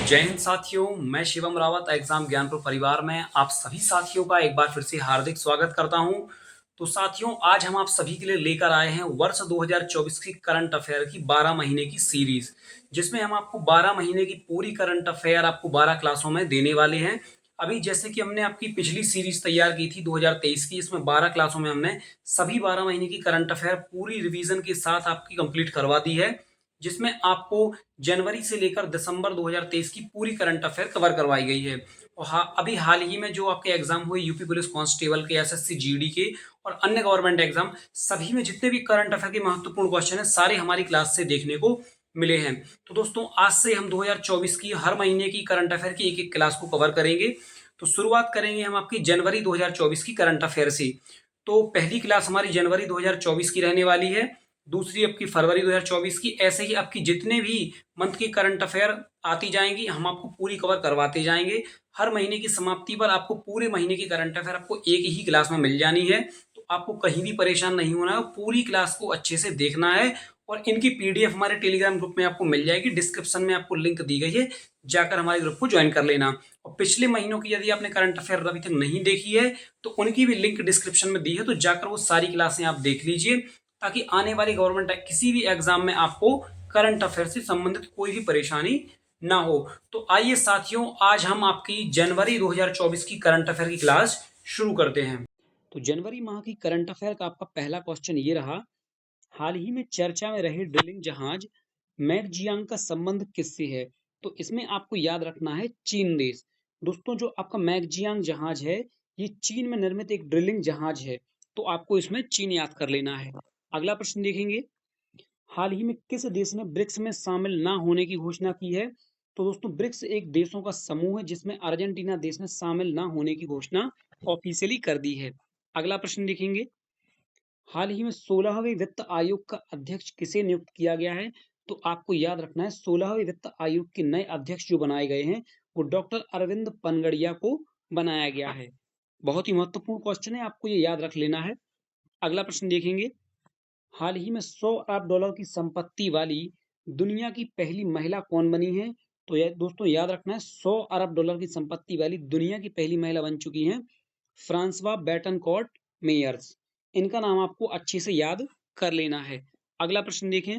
जय हिंद साथियों, मैं शिवम रावत एग्जाम ज्ञानपुर परिवार में आप सभी साथियों का एक बार फिर से हार्दिक स्वागत करता हूं। तो साथियों, आज हम आप सभी के लिए लेकर आए हैं वर्ष 2024 की करंट अफेयर की 12 महीने की सीरीज, जिसमें हम आपको 12 महीने की पूरी करंट अफेयर आपको 12 क्लासों में देने वाले हैं। अभी जैसे कि हमने आपकी पिछली सीरीज तैयार की थी 2023 की, इसमें 12 क्लासों में हमने सभी 12 महीने की करंट अफेयर पूरी रिवीजन के साथ आपकी कंप्लीट करवा दी है, जिसमें आपको जनवरी से लेकर दिसंबर 2023 की पूरी करंट अफेयर कवर करवाई गई है। और अभी हाल ही में जो आपके एग्जाम हुए यूपी पुलिस कांस्टेबल के, एसएससी जीडी के और अन्य गवर्नमेंट एग्जाम, सभी में जितने भी करंट अफेयर के महत्वपूर्ण क्वेश्चन है सारे हमारी क्लास से देखने को मिले हैं। तो दोस्तों, आज से हम 2024 की हर महीने की करंट अफेयर की एक एक क्लास को कवर करेंगे। तो शुरुआत करेंगे हम आपकी जनवरी 2024 की करंट अफेयर से। तो पहली क्लास हमारी जनवरी 2024 की रहने वाली है, दूसरी आपकी फरवरी 2024 की। ऐसे ही आपकी जितने भी मंथ की करंट अफेयर आती जाएंगी हम आपको पूरी कवर करवाते जाएंगे। हर महीने की समाप्ति पर आपको पूरे महीने की करंट अफेयर आपको एक ही क्लास में मिल जानी है। तो आपको कहीं भी परेशान नहीं होना है, पूरी क्लास को अच्छे से देखना है। और इनकी पीडीएफ हमारे टेलीग्राम ग्रुप में आपको मिल जाएगी, डिस्क्रिप्शन में आपको लिंक दी गई है, जाकर हमारे ग्रुप को ज्वाइन कर लेना। और पिछले महीनों की यदि आपने करंट अफेयर अभी तक नहीं देखी है तो उनकी भी लिंक डिस्क्रिप्शन में दी है, तो जाकर वो सारी क्लासें आप देख लीजिए, ताकि आने वाली गवर्नमेंट किसी भी एग्जाम में आपको करंट अफेयर से संबंधित कोई भी परेशानी ना हो। तो आइए साथियों, आज हम आपकी जनवरी 2024 की करंट अफेयर की क्लास शुरू करते हैं। तो जनवरी माह की करंट अफेयर का आपका पहला क्वेश्चन ये रहा, हाल ही में चर्चा में रहे ड्रिलिंग जहाज मैगजियांग का संबंध किससे है? तो इसमें आपको याद रखना है चीन देश। दोस्तों, जो आपका मैगजियांग जहाज है ये चीन में निर्मित एक ड्रिलिंग जहाज है, तो आपको इसमें चीन याद कर लेना है। अगला प्रश्न देखेंगे, हाल ही में किस देश ने ब्रिक्स में शामिल ना होने की घोषणा की है? तो दोस्तों, ब्रिक्स एक देशों का समूह है जिसमें अर्जेंटीना देश ने शामिल ना होने की घोषणा ऑफिशियली कर दी है। अगला प्रश्न देखेंगे, हाल ही में 16वें वित्त आयोग का अध्यक्ष किसे नियुक्त किया गया है? तो आपको याद रखना है 16वें वित्त आयोग के नए अध्यक्ष जो बनाए गए हैं वो डॉक्टर अरविंद पनगड़िया को बनाया गया है। बहुत ही महत्वपूर्ण क्वेश्चन है, आपको ये याद रख लेना है। अगला प्रश्न देखेंगे, हाल ही में 100 अरब डॉलर की संपत्ति वाली दुनिया की पहली महिला कौन बनी है? तो ये दोस्तों याद रखना है 100 अरब डॉलर की संपत्ति वाली दुनिया की पहली महिला बन चुकी हैं फ्रांसवा बेटनकॉर्ट मेयर्स। इनका नाम आपको अच्छे से याद कर लेना है। अगला प्रश्न देखें,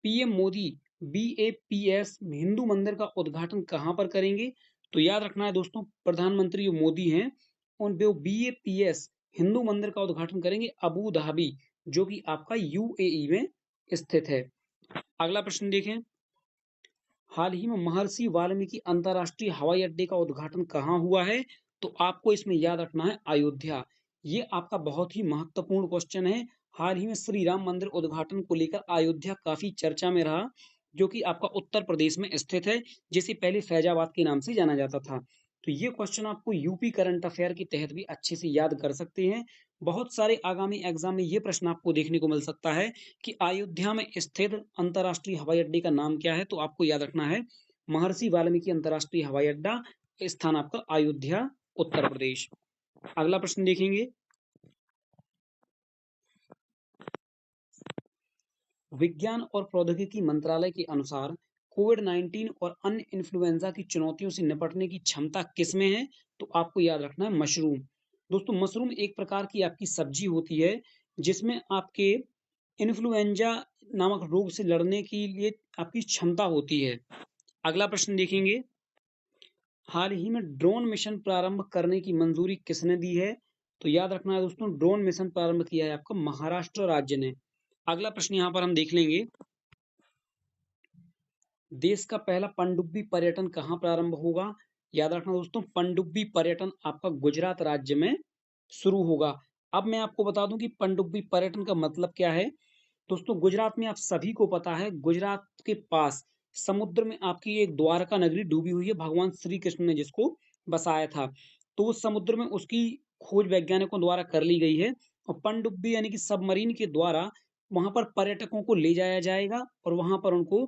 पीएम मोदी बीएपीएस हिंदू मंदिर का उद्घाटन कहां पर करेंगे? तो याद रखना है दोस्तों, प्रधानमंत्री जो मोदी हैं उन वो बीएपीएस हिंदू मंदिर का उद्घाटन करेंगे अबू धाबी, जो कि आपका यूएई में स्थित है। अगला प्रश्न देखें, हाल ही में महर्षि वाल्मीकि अंतरराष्ट्रीय हवाई अड्डे का उद्घाटन कहाँ हुआ है? तो आपको इसमें याद रखना है अयोध्या। ये आपका बहुत ही महत्वपूर्ण क्वेश्चन है। हाल ही में श्री राम मंदिर उद्घाटन को लेकर अयोध्या काफी चर्चा में रहा, जो कि आपका उत्तर प्रदेश में स्थित है, जिसे पहले फैजाबाद के नाम से जाना जाता था। तो ये क्वेश्चन आपको यूपी करंट अफेयर के तहत भी अच्छे से याद कर सकते हैं। बहुत सारे आगामी एग्जाम में ये प्रश्न आपको देखने को मिल सकता है कि अयोध्या में स्थित अंतरराष्ट्रीय हवाई अड्डे का नाम क्या है? तो आपको याद रखना है महर्षि वाल्मीकि अंतरराष्ट्रीय हवाई अड्डा, स्थान आपका अयोध्या, उत्तर प्रदेश। अगला प्रश्न देखेंगे, विज्ञान और प्रौद्योगिकी मंत्रालय के अनुसार कोविड-19 और अन्य इन्फ्लुएंजा की चुनौतियों से निपटने की क्षमता किसमें है? तो आपको याद रखना है मशरूम। दोस्तों, मशरूम एक प्रकार की आपकी सब्जी होती है जिसमें आपके इन्फ्लुएंजा नामक रोग से लड़ने के लिए आपकी क्षमता होती है। अगला प्रश्न देखेंगे, हाल ही में ड्रोन मिशन प्रारंभ करने की मंजूरी किसने दी है? तो याद रखना है दोस्तों, ड्रोन मिशन प्रारंभ किया है आपका महाराष्ट्र राज्य ने। अगला प्रश्न यहाँ पर हम देख लेंगे, देश का पहला पनडुब्बी पर्यटन कहाँ प्रारंभ होगा? याद रखना दोस्तों, पनडुब्बी पर्यटन आपका गुजरात राज्य में शुरू होगा। अब मैं आपको बता दूं कि पनडुब्बी पर्यटन का मतलब क्या है। दोस्तों, गुजरात में आप सभी को पता है, गुजरात के पास समुद्र में आपकी एक द्वारका नगरी डूबी हुई है, भगवान श्री कृष्ण ने जिसको बसाया था। तो उस समुद्र में उसकी खोज वैज्ञानिकों द्वारा कर ली गई है, और पनडुब्बी यानी कि सबमरीन के द्वारा वहां पर पर्यटकों को ले जाया जाएगा और वहां पर उनको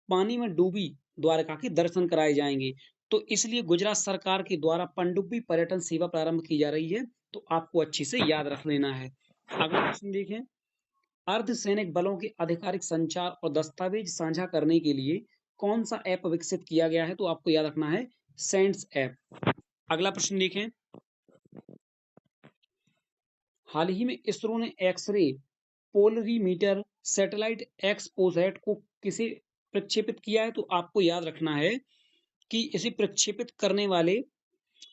पानी में डूबी द्वारका के दर्शन कराए जाएंगे। तो इसलिए गुजरात सरकार के द्वारा पनडुब्बी पर्यटन सेवा प्रारंभ की जा रही है, तो आपको अच्छे से याद रख लेना है। अगला प्रश्न देखें, अर्धसैनिक बलों के आधिकारिक संचार और दस्तावेज साझा करने के लिए कौन सा ऐप विकसित किया गया है? तो आपको याद रखना है सेंट्स ऐप। अगला प्रश्न देखें, हाल ही में इसरो ने एक्स-रे पोलरीमीटर सैटेलाइट एक्सपोसैट को किसे प्रक्षेपित किया है? तो आपको याद रखना है कि इसे प्रक्षेपित करने वाले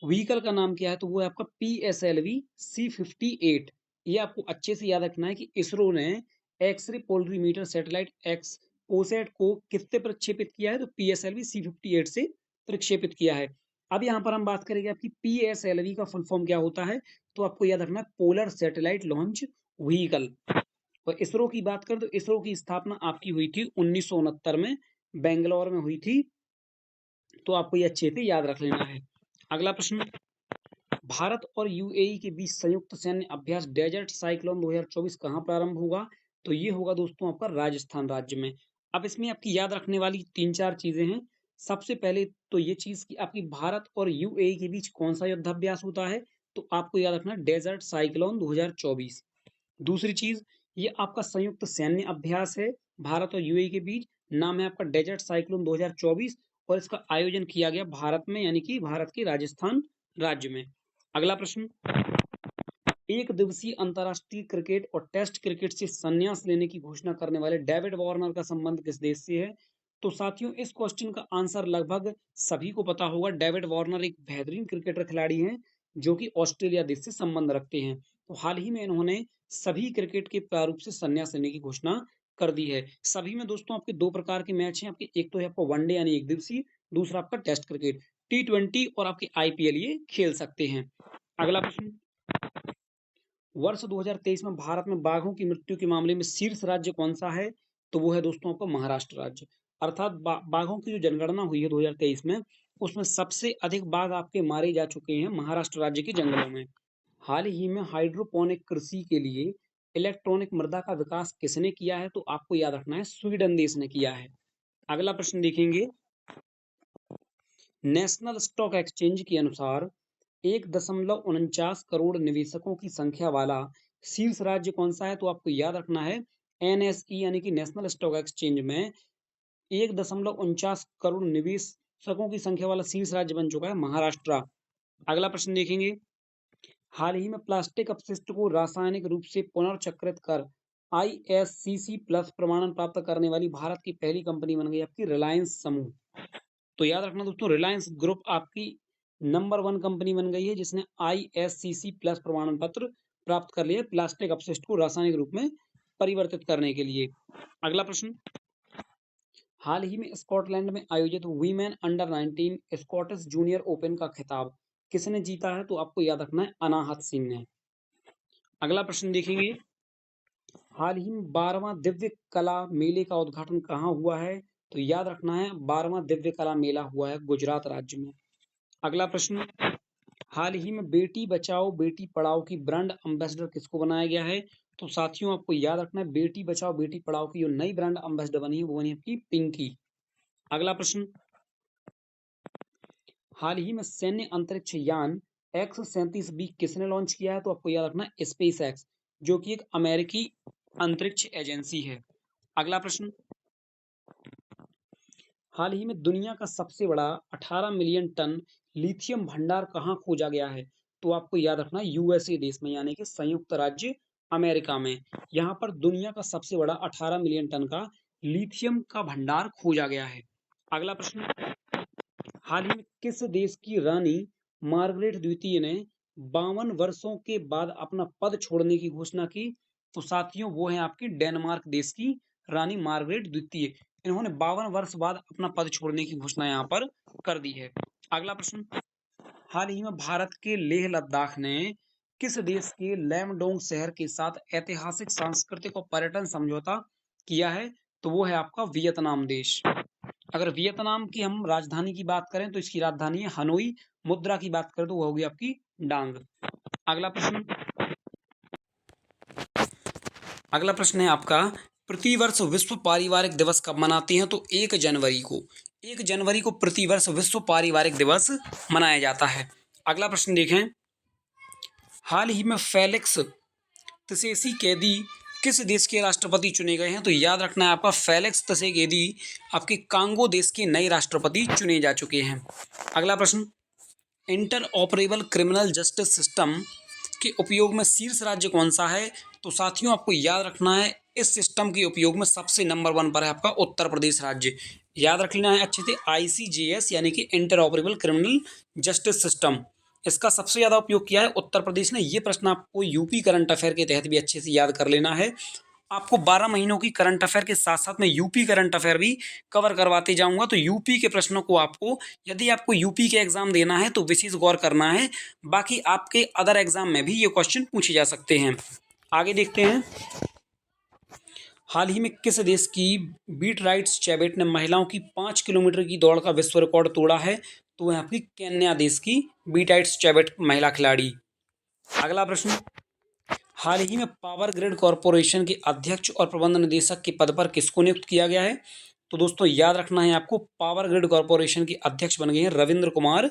व्हीकल का नाम क्या है? तो वो है आपका PSLV C58। ये आपको अच्छे से याद रखना है कि इसरो ने एक्स-रे पोलरीमीटर सैटेलाइट एक्सपोसैट को किससे प्रक्षेपित किया है? तो PSLV C58 से प्रक्षेपित किया है। अब यहाँ पर हम बात करेंगे आपकी PSLV का फुल फॉर्म क्या होता है? तो आपको याद रखना है पोलर सैटेलाइट लॉन्च व्हीकल। और इसरो की बात करें तो इसरो की स्थापना आपकी हुई थी 1969 में, बेंगलोर में हुई थी। तो आपको ये अच्छे से याद रख लेना है। अगला प्रश्न, भारत और यूएई के बीच संयुक्त सैन्य अभ्यास डेजर्ट साइक्लोन 2024 कहाँ प्रारंभ होगा? तो ये होगा दोस्तों आपका राजस्थान राज्य में। अब इसमें आपकी याद रखने वाली 3-4 चीजें हैं। सबसे पहले तो ये चीज कि आपकी भारत और यूएई के बीच कौन सा युद्धाभ्यास होता है? तो आपको याद रखना है डेजर्ट साइक्लोन 2024। दूसरी चीज, ये आपका संयुक्त सैन्य अभ्यास है भारत और यूएई के बीच, नाम है आपका डेजर्ट साइक्लोन 2024 और इसका आयोजन किया गया भारत में, यानी कि भारत के राजस्थान राज्य में। अगला प्रश्न, एक दिवसीय अंतर्राष्ट्रीय क्रिकेट और टेस्ट क्रिकेट से संन्यास लेने की घोषणा करने वाले डेविड वार्नर का संबंध किस देश से है? तो साथियों इस क्वेश्चन का आंसर लगभग सभी को पता होगा। डेविड वार्नर एक बेहतरीन क्रिकेटर खिलाड़ी हैं जो कि ऑस्ट्रेलिया देश से संबंध रखते हैं। तो हाल ही में इन्होंने सभी क्रिकेट के प्रारूप से संन्यास लेने की घोषणा कर दी है। सभी में दोस्तों आपके दो प्रकार के मैच हैं आपके, एक तो है आपका वनडे यानी एक दिवसीय, दूसरा आपका टेस्ट क्रिकेट, T20 और आपके IPL ये खेल सकते हैं। अगला प्रश्न, वर्ष 2023 में भारत में बाघों की मृत्यु के मामले में शीर्ष राज्य कौन सा है? तो वो है दोस्तों आपका महाराष्ट्र राज्य। अर्थात बाघों की जो जनगणना हुई है 2023 में, उसमें सबसे अधिक बाघ आपके मारे जा चुके हैं महाराष्ट्र राज्य के जंगलों में। हाल ही में हाइड्रोपोनिक कृषि के लिए इलेक्ट्रॉनिक मृदा का विकास किसने किया है? तो आपको याद रखना है स्वीडन देश ने किया है। अगला प्रश्न देखेंगे, नेशनल स्टॉक एक्सचेंज के अनुसार 1.49 करोड़ निवेशकों की संख्या वाला शीर्ष राज्य कौन सा है? तो आपको याद रखना है NSE यानी कि नेशनल स्टॉक एक्सचेंज में 1.49 करोड़ निवेशकों की संख्या वाला शीर्ष राज्य बन चुका है महाराष्ट्र। अगला प्रश्न देखेंगे, हाल ही में प्लास्टिक अपशिष्ट को रासायनिक रूप से पुनर्चक्रित कर ISCC प्लस प्रमाणन प्राप्त करने वाली भारत की पहली कंपनी बन गई आपकी रिलायंस समूह। तो याद रखना दोस्तों, रिलायंस ग्रुप आपकी नंबर 1 कंपनी बन गई है जिसने ISCC प्लस प्रमाणन पत्र प्राप्त कर लिया प्लास्टिक अपशिष्ट को रासायनिक रूप में परिवर्तित करने के लिए। अगला प्रश्न, हाल ही में स्कॉटलैंड में आयोजित women under 19 Scottish junior open का खिताब किसने जीता है? तो आपको याद रखना है अनाहत सिंह ने। अगला प्रश्न देखेंगे, हाल ही में 12वां दिव्य कला मेले का उद्घाटन कहाँ हुआ है? तो याद रखना है 12वां दिव्य कला मेला हुआ है गुजरात राज्य में। अगला प्रश्न, हाल ही में बेटी बचाओ बेटी पढ़ाओ की ब्रांड एम्बेसडर किसको बनाया गया है? तो साथियों आपको याद रखना है बेटी बचाओ बेटी पढ़ाओ की जो नई ब्रांड एम्बेसडर बनी है वो बनी आपकी पिंकी। अगला प्रश्न, हाल ही में सैन्य अंतरिक्ष यान X-37B किसने लॉन्च किया है? तो आपको याद रखना है स्पेस एक्स, जो कि एक अमेरिकी अंतरिक्ष एजेंसी है। अगला प्रश्न, हाल ही में दुनिया का सबसे बड़ा 18 मिलियन टन लिथियम भंडार कहाँ खोजा गया है? तो आपको याद रखना USA देश में, यानी कि संयुक्त राज्य अमेरिका में। यहाँ पर दुनिया का सबसे बड़ा 18 मिलियन टन का लिथियम का भंडार खोजा गया है। अगला प्रश्न, हाल ही में किस देश की रानी मार्गरेट द्वितीय ने 52 वर्षों के बाद अपना पद छोड़ने की घोषणा की? तो साथियों वो है आपकी डेनमार्क देश की रानी मार्गरेट द्वितीय। इन्होंने 52 वर्ष बाद अपना पद छोड़ने की घोषणा यहाँ पर कर दी है। अगला प्रश्न, हाल ही में भारत के लेह लद्दाख ने किस देश के लैमडोंग शहर के साथ ऐतिहासिक सांस्कृतिक और पर्यटन समझौता किया है? तो वो है आपका वियतनाम देश। अगर वियतनाम की हम राजधानी की बात करें तो इसकी राजधानी है हनोई, मुद्रा की बात करें तो वो होगी आपकी डांग। अगला प्रश्न, अगला प्रश्न है आपका, प्रतिवर्ष विश्व पारिवारिक दिवस कब मनाते हैं? तो 1 जनवरी को। 1 जनवरी को प्रतिवर्ष विश्व पारिवारिक दिवस मनाया जाता है। अगला प्रश्न देखें, हाल ही में फेलिक्स त्शेसी कैदी किस देश के राष्ट्रपति चुने गए हैं? तो याद रखना है आपका फेलिक्स त्शेगेदी आपके कांगो देश के नए राष्ट्रपति चुने जा चुके हैं। अगला प्रश्न, inter operable criminal justice system के उपयोग में शीर्ष राज्य कौन सा है? तो साथियों आपको याद रखना है इस सिस्टम के उपयोग में सबसे नंबर 1 पर है आपका उत्तर प्रदेश राज्य। याद रख लेना है अच्छे से, ICJS यानी कि inter operable criminal justice system, इसका सबसे ज़्यादा उपयोग किया है उत्तर प्रदेश ने। ये प्रश्न आपको यूपी करंट अफेयर के तहत भी अच्छे से याद कर लेना है। आपको 12 महीनों की करंट अफेयर के साथ साथ मैं यूपी करंट अफेयर भी कवर करवाते जाऊंगा। तो यूपी के प्रश्नों को आपको, यदि आपको यूपी के एग्जाम देना है तो विशेष गौर करना है, बाकी आपके अदर एग्जाम में भी ये क्वेश्चन पूछे जा सकते हैं। आगे देखते हैं, हाल ही में किस देश की बीट राइट्स चैवेट ने महिलाओं की 5 किलोमीटर की दौड़ का विश्व रिकॉर्ड तोड़ा है? तो यहाँ की केन्या देश की बीट राइट्स चैवेट महिला खिलाड़ी। अगला प्रश्न, हाल ही में पावर ग्रिड कॉरपोरेशन के अध्यक्ष और प्रबंध निदेशक के पद पर किसको नियुक्त किया गया है? तो दोस्तों याद रखना है आपको, पावर ग्रिड कॉरपोरेशन के अध्यक्ष बन गए हैं रविंद्र कुमार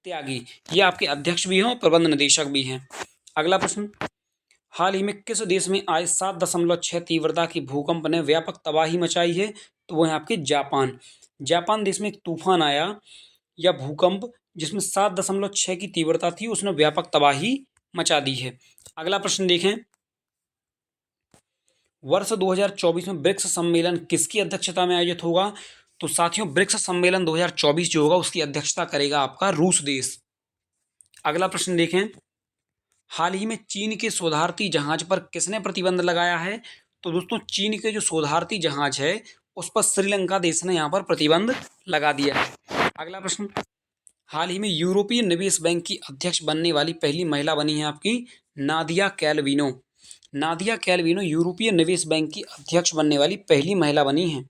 त्यागी। ये आपके अध्यक्ष भी हैं और प्रबंध निदेशक भी हैं। अगला प्रश्न, हाल ही में किस देश में आए 7.6 तीव्रता की भूकंप ने व्यापक तबाही मचाई है? तो वो है आपके जापान। जापान देश में एक तूफान आया या भूकंप जिसमें 7.6 की तीव्रता थी, उसने व्यापक तबाही मचा दी है। अगला प्रश्न देखें, वर्ष 2024 में ब्रिक्स सम्मेलन किसकी अध्यक्षता में आयोजित होगा? तो साथियों ब्रिक्स सम्मेलन 2024 जो होगा उसकी अध्यक्षता करेगा आपका रूस देश। अगला प्रश्न देखें, हाल ही में चीन के शोधार्थी जहाज पर किसने प्रतिबंध लगाया है? तो दोस्तों चीन के जो शोधार्थी जहाज है उस पर श्रीलंका देश ने यहाँ पर प्रतिबंध लगा दिया है। अगला प्रश्न, हाल ही में यूरोपीय निवेश बैंक की अध्यक्ष बनने वाली पहली महिला बनी है आपकी नादिया कैलविनो। नादिया कैलविनो यूरोपीय निवेश बैंक की अध्यक्ष बनने वाली पहली महिला बनी है।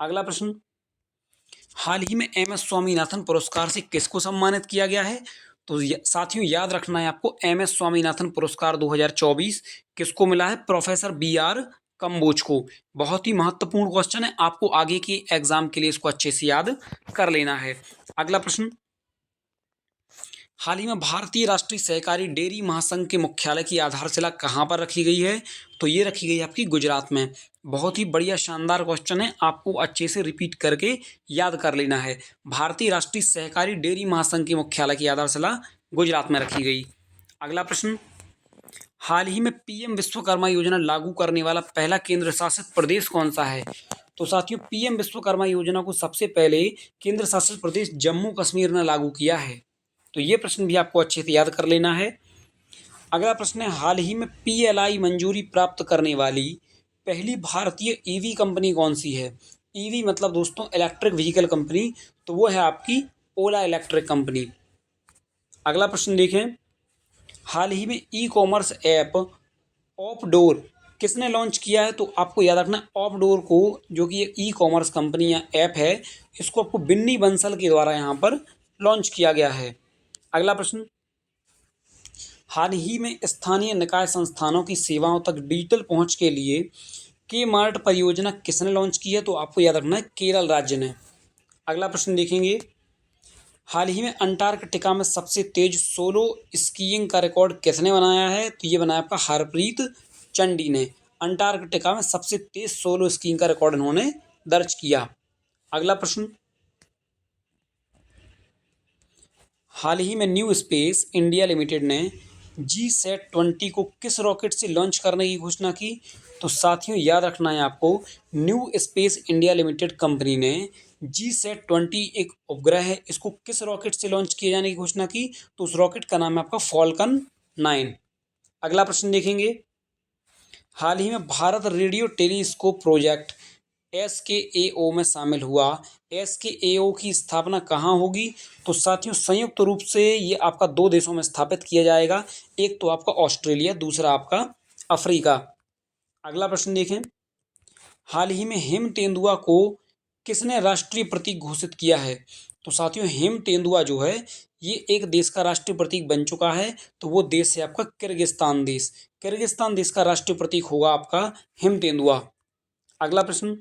अगला प्रश्न, हाल ही में MS स्वामीनाथन पुरस्कार से किसको सम्मानित किया गया है? तो साथियों याद रखना है आपको, MS स्वामीनाथन पुरस्कार 2024 किसको मिला है? प्रोफेसर BR कम्बोज को। बहुत ही महत्वपूर्ण क्वेश्चन है, आपको आगे के एग्जाम के लिए इसको अच्छे से याद कर लेना है। अगला प्रश्न, हाल ही में भारतीय राष्ट्रीय सहकारी डेयरी महासंघ के मुख्यालय की आधारशिला कहाँ पर रखी गई है? तो ये रखी गई आपकी गुजरात में। बहुत ही बढ़िया शानदार क्वेश्चन है, आपको अच्छे से रिपीट करके याद कर लेना है। भारतीय राष्ट्रीय सहकारी डेयरी महासंघ के मुख्यालय की आधारशिला गुजरात में रखी गई। अगला प्रश्न, हाल ही में PM विश्वकर्मा योजना लागू करने वाला पहला केंद्र शासित प्रदेश कौन सा है? तो साथियों PM विश्वकर्मा योजना को सबसे पहले केंद्र शासित प्रदेश जम्मू कश्मीर ने लागू किया है। तो ये प्रश्न भी आपको अच्छे से याद कर लेना है। अगला प्रश्न है, हाल ही में PLI मंजूरी प्राप्त करने वाली पहली भारतीय EV कंपनी कौन सी है? EV मतलब दोस्तों इलेक्ट्रिक व्हीकल कंपनी, तो वो है आपकी ओला इलेक्ट्रिक कंपनी। अगला प्रश्न देखें, हाल ही में ई-कॉमर्स ऐप ऑपडोर किसने लॉन्च किया है? तो आपको याद रखना ऑपडोर को, जो कि ई-कॉमर्स कंपनी या ऐप है, इसको आपको बिन्नी बंसल के द्वारा यहाँ पर लॉन्च किया गया है। अगला प्रश्न, हाल ही में स्थानीय निकाय संस्थानों की सेवाओं तक डिजिटल पहुंच के लिए के-मार्ट परियोजना किसने लॉन्च की है? तो आपको याद रखना है केरल राज्य ने। अगला प्रश्न देखेंगे, हाल ही में अंटार्कटिका में सबसे तेज सोलो स्कीइंग का रिकॉर्ड किसने बनाया है? तो ये बनाया आपका हरप्रीत चंडी ने। अंटार्कटिका में सबसे तेज सोलो स्कीइंग का रिकॉर्ड इन्होंने दर्ज किया। अगला प्रश्न, हाल ही में न्यू स्पेस इंडिया लिमिटेड ने GSAT-20 को किस रॉकेट से लॉन्च करने की घोषणा की? तो साथियों याद रखना है आपको, new space India limited company ने GSAT-20 एक उपग्रह है, इसको किस रॉकेट से लॉन्च किए जाने की घोषणा की? तो उस रॉकेट का नाम है आपका फॉल्कन 9। अगला प्रश्न देखेंगे, हाल ही में Bharat radio telescope project SKAO में शामिल हुआ। SKAO की स्थापना कहाँ होगी? तो साथियों संयुक्त रूप से ये आपका 2 देशों में स्थापित किया जाएगा, एक तो आपका ऑस्ट्रेलिया, दूसरा आपका अफ्रीका। अगला प्रश्न देखें, हाल ही में हेम तेंदुआ को किसने राष्ट्रीय प्रतीक घोषित किया है? तो साथियों हेम तेंदुआ जो है ये एक देश का राष्ट्रीय प्रतीक बन चुका है, तो वो देश है आपका किर्गिस्तान देश। किर्गिस्तान देश का राष्ट्रीय प्रतीक होगा आपका हेम तेंदुआ। अगला प्रश्न,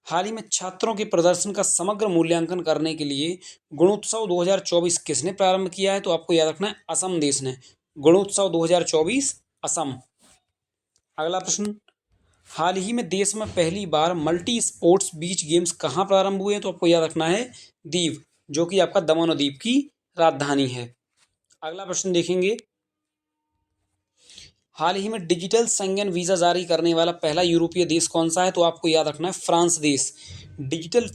हाल ही में छात्रों के प्रदर्शन का समग्र मूल्यांकन करने के लिए गुणोत्सव 2024 किसने प्रारंभ किया है? तो आपको याद रखना है असम देश ने। गुणोत्सव 2024 असम। अगला प्रश्न, हाल ही में देश में पहली बार मल्टी स्पोर्ट्स बीच गेम्स कहाँ प्रारंभ हुए हैं? तो आपको याद रखना है दीव, जो कि आपका दमन और दीव की राजधानी है। अगला प्रश्न देखेंगे, हाल ही में डिजिटल शेंगेन वीजा जारी करने वाला पहला यूरोपीय देश कौन सा है? तो आपको याद रखना है फ्रांस देश डिजिटल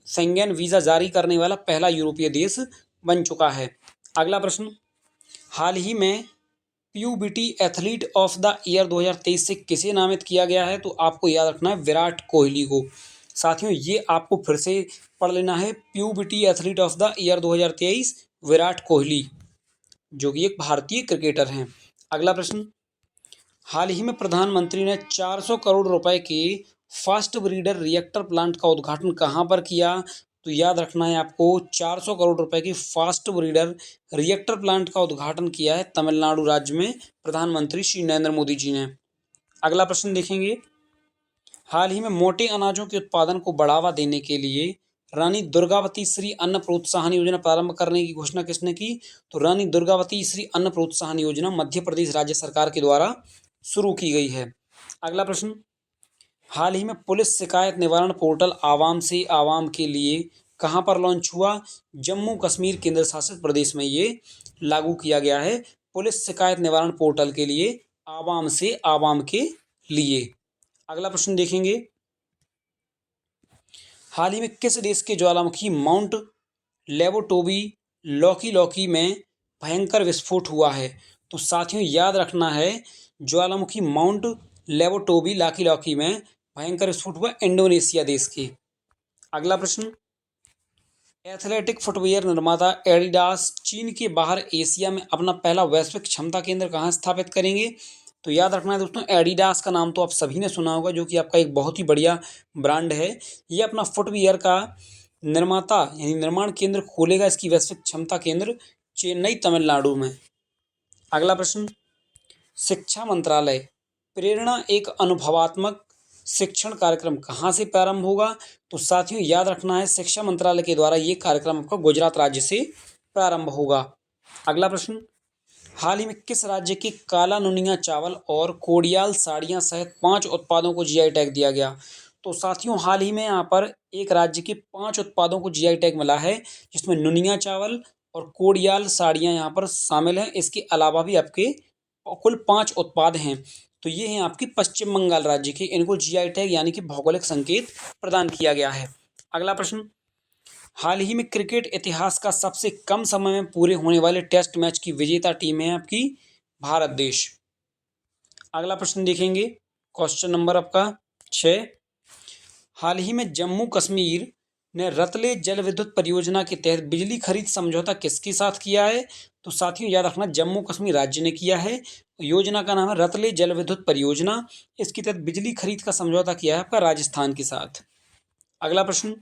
शेंगेन वीजा जारी करने वाला पहला यूरोपीय देश बन चुका है। अगला प्रश्न, हाल ही में पीयूबीटी एथलीट ऑफ द ईयर 2023 से किसे नामित किया गया है? तो आपको याद रखना है विराट कोहली को। साथियों ये आपको फिर से पढ़ लेना है, पीयूबीटी athlete of the year 2023 Virat Kohli, जो कि एक भारतीय क्रिकेटर हैं। अगला प्रश्न, हाल ही में प्रधानमंत्री ने 400 करोड़ रुपए के फास्ट ब्रीडर रिएक्टर प्लांट का उद्घाटन कहाँ पर किया? तो याद रखना है आपको 400 करोड़ रुपए की फास्ट ब्रीडर रिएक्टर प्लांट का उद्घाटन किया है तमिलनाडु राज्य में प्रधानमंत्री श्री नरेंद्र मोदी जी ने। अगला प्रश्न देखेंगे, हाल ही में मोटे अनाजों के उत्पादन को बढ़ावा देने के लिए रानी दुर्गावती श्री अन्न प्रोत्साहन योजना प्रारंभ करने की घोषणा किसने की? तो रानी दुर्गावती श्री अन्न प्रोत्साहन योजना मध्य प्रदेश राज्य सरकार के द्वारा शुरू की गई है। अगला प्रश्न, हाल ही में पुलिस शिकायत निवारण पोर्टल आवाम से आवाम के लिए कहाँ पर लॉन्च हुआ? जम्मू कश्मीर केंद्र शासित प्रदेश में ये लागू किया गया है, पुलिस शिकायत निवारण पोर्टल के लिए आवाम से आवाम के लिए। अगला प्रश्न देखेंगे, हाल ही में किस देश के ज्वालामुखी माउंट लेवोटोबी लौकी लौकी में भयंकर विस्फोट हुआ है? तो साथियों याद रखना है, ज्वालामुखी माउंट लेवोटोबी लाकी लौकी में भयंकर विस्फोट हुआ इंडोनेशिया देश के। अगला प्रश्न, एथलेटिक फुटवियर निर्माता एडिडास चीन के बाहर एशिया में अपना पहला वैश्विक क्षमता केंद्र कहाँ स्थापित करेंगे? तो याद रखना है दोस्तों, एडिडास का नाम तो आप सभी ने सुना होगा, जो कि आपका एक बहुत ही बढ़िया ब्रांड है। ये अपना फुटवियर का निर्माता यानी निर्माण केंद्र खोलेगा, इसकी वैश्विक क्षमता केंद्र चेन्नई तमिलनाडु में। अगला प्रश्न, शिक्षा मंत्रालय प्रेरणा एक अनुभवात्मक शिक्षण कार्यक्रम कहाँ से प्रारंभ होगा? तो साथियों याद रखना है, शिक्षा मंत्रालय के द्वारा ये कार्यक्रम आपका गुजरात राज्य से प्रारंभ होगा। अगला प्रश्न, हाल ही में किस राज्य के काला नुनिया चावल और कोडियाल साड़ियाँ सहित 5 उत्पादों को जीआई टैग दिया गया? तो साथियों हाल ही में यहाँ पर एक राज्य के 5 उत्पादों को जीआई टैग मिला है, जिसमें नुनिया चावल और कोडियाल साड़ियाँ यहाँ पर शामिल हैं। इसके अलावा भी आपके कुल 5 उत्पाद हैं। तो ये हैं आपकी पश्चिम बंगाल राज्य के, इनको जीआई टैग यानी कि भौगोलिक संकेत प्रदान किया गया है। अगला प्रश्न, हाल ही में क्रिकेट इतिहास का सबसे कम समय में पूरे होने वाले टेस्ट मैच की विजेता टीम है आपकी भारत देश। अगला प्रश्न देखेंगे, क्वेश्चन नंबर आपका 6, हाल ही में जम्मू कश्मीर ने रतले जल विद्युत परियोजना के तहत बिजली खरीद समझौता किसके साथ किया है? तो साथियों याद रखना, जम्मू कश्मीर राज्य ने किया है। योजना का नाम है रतले जल विद्युत परियोजना। इसके तहत बिजली खरीद का समझौता किया है आपका राजस्थान के साथ। अगला प्रश्न,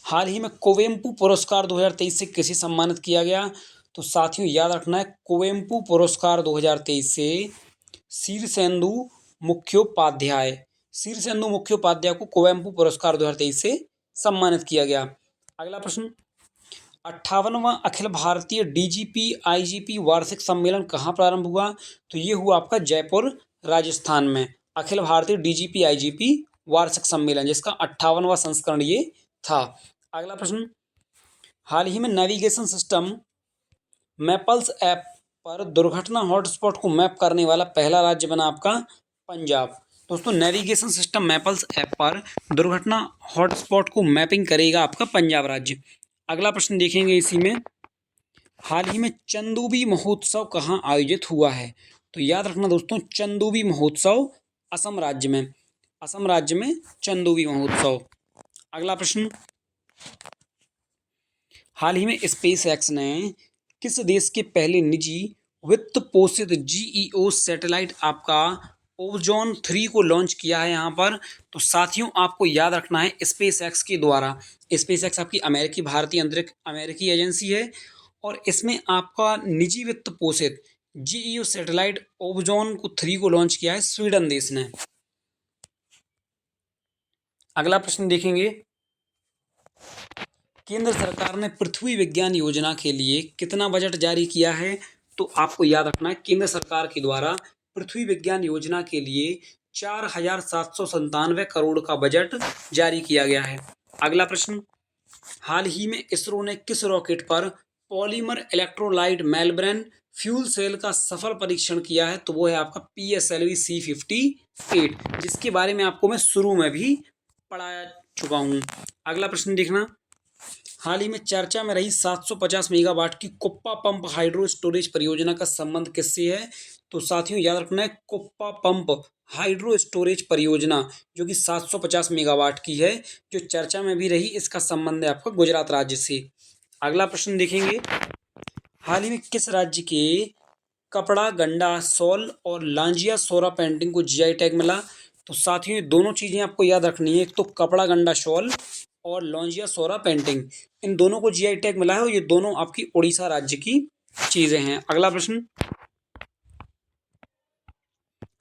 हाल ही में कुवेम्पू पुरस्कार 2023 से किसे सम्मानित किया गया? तो साथियों याद रखना है, कुवेम्पू पुरस्कार 2023 से शीर्षेंदु मुखोपाध्याय शीर्षेंदु मुखोपाध्याय को कुवेम्पू पुरस्कार 2023 से सम्मानित किया गया। अगला प्रश्न, 58वां अखिल भारतीय डीजीपी आईजीपी वार्षिक सम्मेलन कहाँ प्रारंभ हुआ? तो ये हुआ आपका जयपुर राजस्थान में, अखिल भारतीय डीजीपी आईजीपी वार्षिक सम्मेलन, जिसका 58वां संस्करण ये था। अगला प्रश्न, हाल ही में नेविगेशन सिस्टम मैपल्स ऐप पर दुर्घटना हॉटस्पॉट को मैप करने वाला पहला राज्य बना आपका पंजाब। दोस्तों नेविगेशन सिस्टम मैपल्स ऐप पर दुर्घटना हॉटस्पॉट को मैपिंग करेगा आपका पंजाब राज्य। अगला प्रश्न देखेंगे इसी में, हाल ही में चंदूबी महोत्सव कहाँ आयोजित हुआ है? तो याद रखना दोस्तों, चंदूबी महोत्सव असम राज्य में, असम राज्य में चंदूबी महोत्सव। अगला प्रश्न, हाल ही में स्पेस एक्स ने किस देश के पहले निजी वित्त पोषित जीईओ सैटेलाइट आपका ओजोन 3 को लॉन्च किया है यहाँ पर? तो साथियों आपको याद रखना है, स्पेस एक्स के द्वारा, स्पेस एक्स आपकी अमेरिकी भारतीय अंतरिक्ष अमेरिकी एजेंसी है, और इसमें आपका निजी वित्त पोषित जीईओ सैटेलाइट ओजोन 3 को लॉन्च किया है स्वीडन देश ने। अगला प्रश्न देखेंगे, केंद्र सरकार ने पृथ्वी विज्ञान योजना के लिए कितना बजट जारी किया है? तो आपको याद रखना है, केंद्र सरकार के द्वारा पृथ्वी विज्ञान योजना के लिए 4,797 करोड़ का बजट जारी किया गया है। अगला प्रश्न, हाल ही में इसरो ने किस रॉकेट पर polymer electrolyte membrane fuel cell का सफल परीक्षण किया है? तो वो है आपका PSLV C58, जिसके बारे में आपको मैं शुरू में भी पढ़ा चुका हूँ। अगला प्रश्न देखना, हाल ही में चर्चा में रही 750 मेगावाट की कुप्पा पंप हाइड्रो स्टोरेज परियोजना का संबंध किससे है? तो साथियों याद रखना है, कुप्पा पंप हाइड्रो स्टोरेज परियोजना जो कि 750 मेगावाट की है, जो चर्चा में भी रही, इसका संबंध है आपका गुजरात राज्य से। अगला प्रश्न देखेंगे, हाल ही में किस राज्य के कपड़ा गंडा शॉल और लांजिया सोरा पेंटिंग को GI टैग मिला? तो साथियों ये दोनों चीजें आपको याद रखनी है, एक तो कपड़ा गंडा शॉल और लॉन्जिया सोरा पेंटिंग, इन दोनों को GI टैग मिला है और ये दोनों आपकी उड़ीसा राज्य की चीजें हैं। अगला प्रश्न,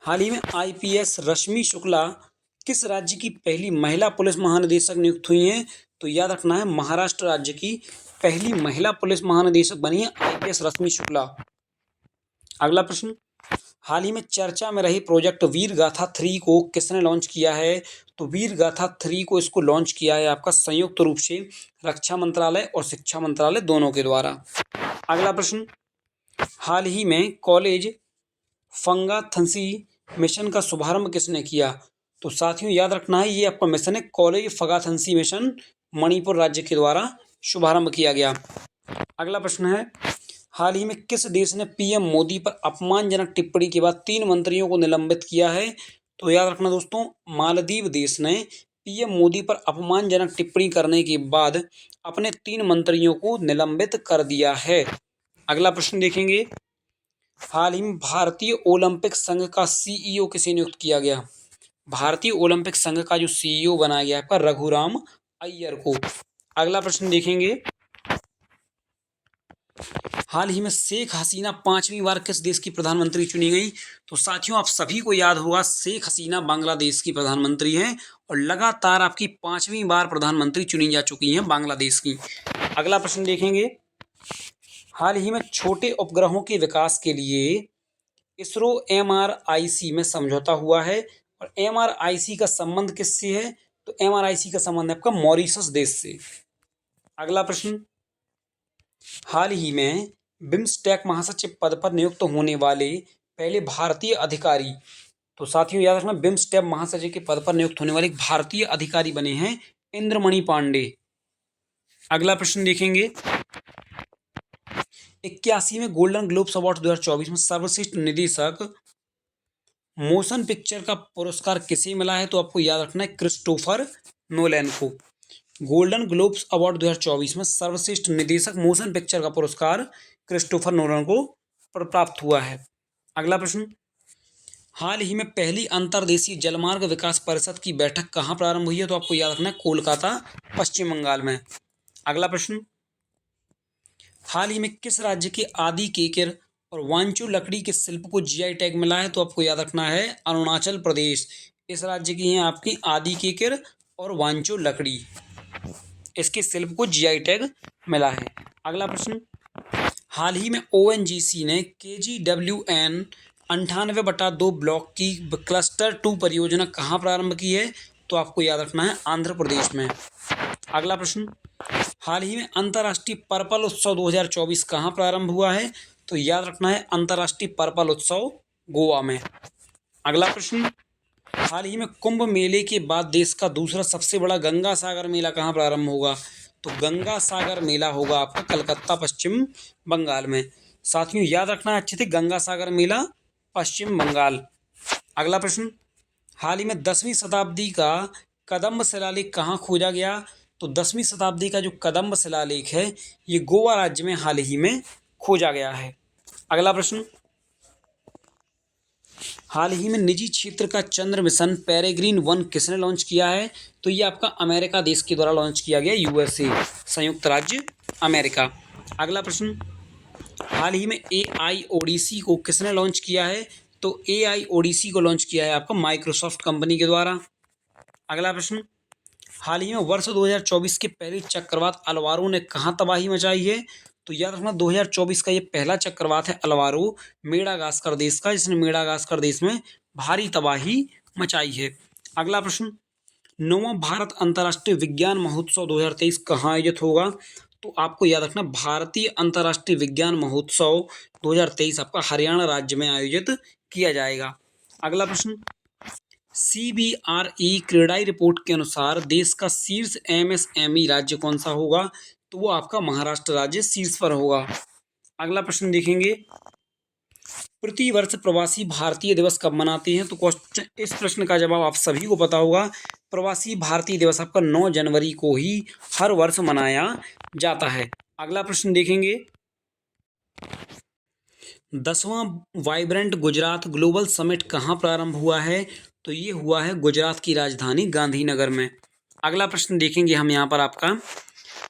हाल ही में IPS रश्मि शुक्ला किस राज्य की पहली महिला पुलिस महानिदेशक नियुक्त हुई हैं? तो याद रखना है, महाराष्ट्र राज्य की पहली महिला पुलिस महानिदेशक बनी है IPS रश्मि शुक्ला। अगला प्रश्न, हाल ही में चर्चा में रही प्रोजेक्ट वीर गाथा 3 को किसने लॉन्च किया है? तो वीर गाथा 3 को इसको लॉन्च किया है आपका संयुक्त रूप से रक्षा मंत्रालय और शिक्षा मंत्रालय दोनों के द्वारा। अगला प्रश्न, हाल ही में कॉलेज फंगाथंसी मिशन का शुभारंभ किसने किया? तो साथियों याद रखना है, ये आपका मिशन है कॉलेज फंगाथंसी मिशन, मणिपुर राज्य के द्वारा शुभारंभ किया गया। अगला प्रश्न है, हाल ही में किस देश ने PM मोदी पर अपमानजनक टिप्पणी के बाद 3 मंत्रियों को निलंबित किया है? तो याद रखना दोस्तों, मालदीव देश ने PM मोदी पर अपमानजनक टिप्पणी करने के बाद अपने 3 मंत्रियों को निलंबित कर दिया है। अगला प्रश्न देखेंगे, हाल ही में भारतीय ओलंपिक संघ का CEO किसे नियुक्त किया गया? भारतीय ओलंपिक संघ का जो CEO बनाया गया आपका रघुराम अय्यर को। अगला प्रश्न देखेंगे, हाल ही में शेख हसीना 5वीं बार किस देश की प्रधानमंत्री चुनी गई? तो साथियों आप सभी को याद होगा, शेख हसीना बांग्लादेश की प्रधानमंत्री हैं और लगातार आपकी 5वीं बार प्रधानमंत्री चुनी जा चुकी हैं बांग्लादेश की। अगला प्रश्न देखेंगे, हाल ही में छोटे उपग्रहों के विकास के लिए इसरो MRIC में समझौता हुआ है और MRIC का संबंध किससे है? तो MRIC का संबंध है आपका मॉरिशस देश से। अगला प्रश्न, हाल ही में बिम्स्टेक महासचिव पद पर नियुक्त होने वाले पहले भारतीय अधिकारी, तो साथियों याद रखना, बिम्स्टेक महासचिव के पद पर नियुक्त होने वाले भारतीय अधिकारी बने हैं इंद्रमणि पांडे। अगला प्रश्न देखेंगे, 81वें गोल्डन ग्लोब्स अवार्ड 2024 में सर्वश्रेष्ठ निदेशक मोशन पिक्चर का पुरस्कार किसे मिला है? तो आपको याद रखना है, क्रिस्टोफर नोलन को। गोल्डन ग्लोब्स अवार्ड 2024 में सर्वश्रेष्ठ निदेशक मोशन पिक्चर का पुरस्कार क्रिस्टोफर नोलन को प्राप्त हुआ है। अगला प्रश्न, हाल ही में पहली अंतर्देशीय जलमार्ग विकास परिषद की बैठक कहाँ प्रारंभ हुई है? तो आपको याद रखना है, कोलकाता पश्चिम बंगाल में। अगला प्रश्न, हाल ही में किस राज्य के आदि केकर और वांचो लकड़ी के शिल्प को GI टैग मिला है? तो आपको याद रखना है, अरुणाचल प्रदेश इस राज्य की हैं आपकी आदि केकर और वांचो लकड़ी, इसके शिल्प को GI टैग मिला है। अगला प्रश्न, हाल ही में ONGC ने KGWN 98/2 ब्लॉक की क्लस्टर 2 परियोजना कहाँ प्रारंभ की है? तो आपको याद रखना है, आंध्र प्रदेश में। अगला प्रश्न, हाल ही में अंतर्राष्ट्रीय पर्पल उत्सव 2024 कहाँ प्रारंभ हुआ है? तो याद रखना है, अंतर्राष्ट्रीय पर्पल उत्सव गोवा में। अगला प्रश्न, हाल ही में कुंभ मेले के बाद देश का दूसरा सबसे बड़ा गंगा सागर मेला कहाँ प्रारंभ होगा? तो गंगा सागर मेला होगा आपका कलकत्ता पश्चिम बंगाल में। साथियों याद रखना अच्छे से, गंगा सागर मेला पश्चिम बंगाल। अगला प्रश्न, हाल ही में 10वीं शताब्दी का कदम्ब शिलालेख कहाँ खोजा गया? तो 10वीं शताब्दी का जो कदम्ब शिलालेख है ये गोवा राज्य में हाल ही में खोजा गया है। अगला प्रश्न, हाल ही में निजी क्षेत्र का चंद्र मिशन पेरेग्रीन 1 किसने लॉन्च किया है? तो ये आपका अमेरिका देश के द्वारा लॉन्च किया गया, USA संयुक्त राज्य अमेरिका। अगला प्रश्न, हाल ही में AIODC को किसने लॉन्च किया है? तो AIODC को लॉन्च किया है आपका माइक्रोसॉफ्ट कंपनी के द्वारा। अगला प्रश्न, हाल ही में वर्ष 2024 के पहले चक्रवात अलवारो ने कहाँ तबाही मचाई है? तो याद रखना, 2024 का ये पहला चक्रवात है अलवारो मेडागास्कर देश का, जिसने मेडागास्कर देश में भारी तबाही मचाई है। अगला प्रश्न, 9वां भारत अंतर्राष्ट्रीय विज्ञान महोत्सव 2023 कहाँ आयोजित होगा? तो आपको याद रखना, भारतीय अंतर्राष्ट्रीय विज्ञान महोत्सव 2023 आपका हरियाणा राज्य में आयोजित किया जाएगा। अगला प्रश्न, CBRE क्रेडाई रिपोर्ट के अनुसार देश का शीर्ष MSME राज्य कौन सा होगा? तो वो आपका महाराष्ट्र राज्य शीर्ष पर होगा। अगला प्रश्न देखेंगे, प्रति वर्ष प्रवासी भारतीय दिवस कब मनाते हैं? तो क्वेश्चन, इस प्रश्न का जवाब आप सभी को पता होगा। प्रवासी भारतीय दिवस आपका 9 जनवरी को ही हर वर्ष मनाया जाता है। अगला प्रश्न देखेंगे, 10वां वाइब्रेंट गुजरात ग्लोबल समिट कहाँ प्रारंभ हुआ है? तो ये हुआ है गुजरात की राजधानी गांधीनगर में। अगला प्रश्न देखेंगे हम यहाँ पर आपका,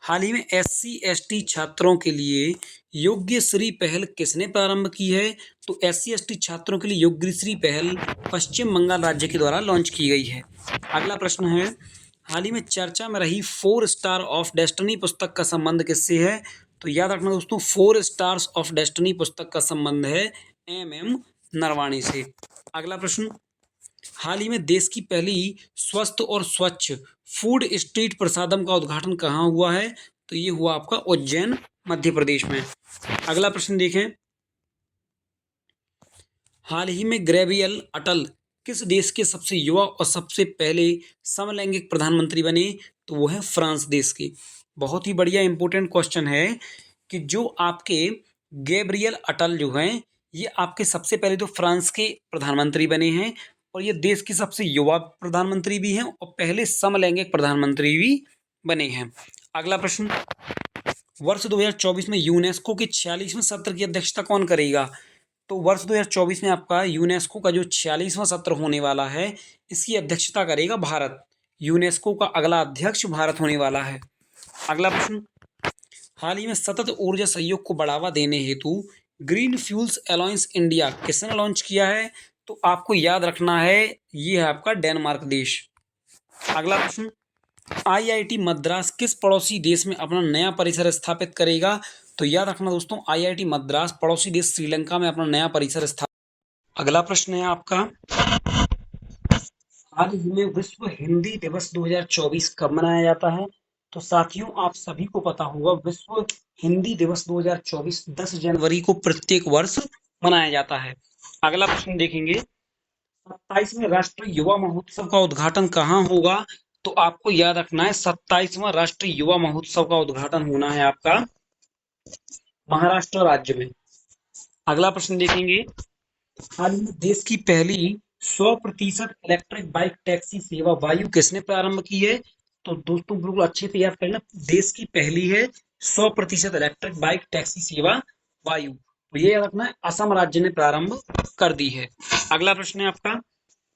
हाल ही में SC/ST छात्रों के लिए योग्यश्री पहल किसने प्रारंभ की है? तो SC/ST छात्रों के लिए योग्यश्री पहल पश्चिम बंगाल राज्य के द्वारा लॉन्च की गई है। अगला प्रश्न है, हाल ही में चर्चा में रही 4 स्टार ऑफ डेस्टिनी पुस्तक का संबंध किससे है? तो याद रखना दोस्तों, 4 स्टार्स ऑफ डेस्टिनी पुस्तक का संबंध है MM नरवाणी से। अगला प्रश्न, हाल ही में देश की पहली स्वस्थ और स्वच्छ फूड स्ट्रीट प्रसादम का उद्घाटन कहाँ हुआ है? तो ये हुआ आपका उज्जैन मध्य प्रदेश में। अगला प्रश्न देखें, हाल ही में गैब्रियल अटल किस देश के सबसे युवा और सबसे पहले समलैंगिक प्रधानमंत्री बने? तो वो है फ्रांस देश के। बहुत ही बढ़िया इंपॉर्टेंट क्वेश्चन है कि जो आपके गैब्रियल अटल जो हैं, ये आपके सबसे पहले तो फ्रांस के प्रधानमंत्री बने हैं और ये देश के सबसे युवा प्रधानमंत्री भी हैं और पहले समलैंगिक प्रधानमंत्री भी बने हैं। अगला प्रश्न, वर्ष 2024 में यूनेस्को के 46वें सत्र की अध्यक्षता कौन करेगा? तो वर्ष 2024 में आपका यूनेस्को का जो 46वां सत्र होने वाला है, इसकी अध्यक्षता करेगा भारत। यूनेस्को का अगला अध्यक्ष भारत होने वाला है। अगला प्रश्न, हाल ही में सतत ऊर्जा सहयोग को बढ़ावा देने हेतु ग्रीन फ्यूल्स अलायंस इंडिया किसने लॉन्च किया है? तो आपको याद रखना है, ये है आपका डेनमार्क देश। अगला प्रश्न, IIT मद्रास किस पड़ोसी देश में अपना नया परिसर स्थापित करेगा? तो याद रखना दोस्तों, IIT मद्रास पड़ोसी देश श्रीलंका में अपना नया परिसर स्थापित। अगला प्रश्न है आपका, हाल ही में विश्व हिंदी दिवस 2024 कब मनाया जाता है? तो साथियों, आप सभी को पता होगा, विश्व हिंदी दिवस 2024 10 जनवरी को प्रत्येक वर्ष मनाया जाता है। अगला प्रश्न देखेंगे, 27वें राष्ट्रीय युवा महोत्सव का उद्घाटन कहाँ होगा? तो आपको याद रखना है, 27वां राष्ट्रीय युवा महोत्सव का उद्घाटन होना है आपका महाराष्ट्र राज्य में। अगला प्रश्न देखेंगे, हाल ही में देश की पहली 100% इलेक्ट्रिक बाइक टैक्सी सेवा वायु किसने प्रारंभ की है? तो दोस्तों बिल्कुल अच्छे से याद करना, देश की पहली है 100% इलेक्ट्रिक बाइक टैक्सी सेवा वायु, तो ये याद रखना है, असम राज्य ने प्रारंभ कर दी है। अगला प्रश्न है आपका,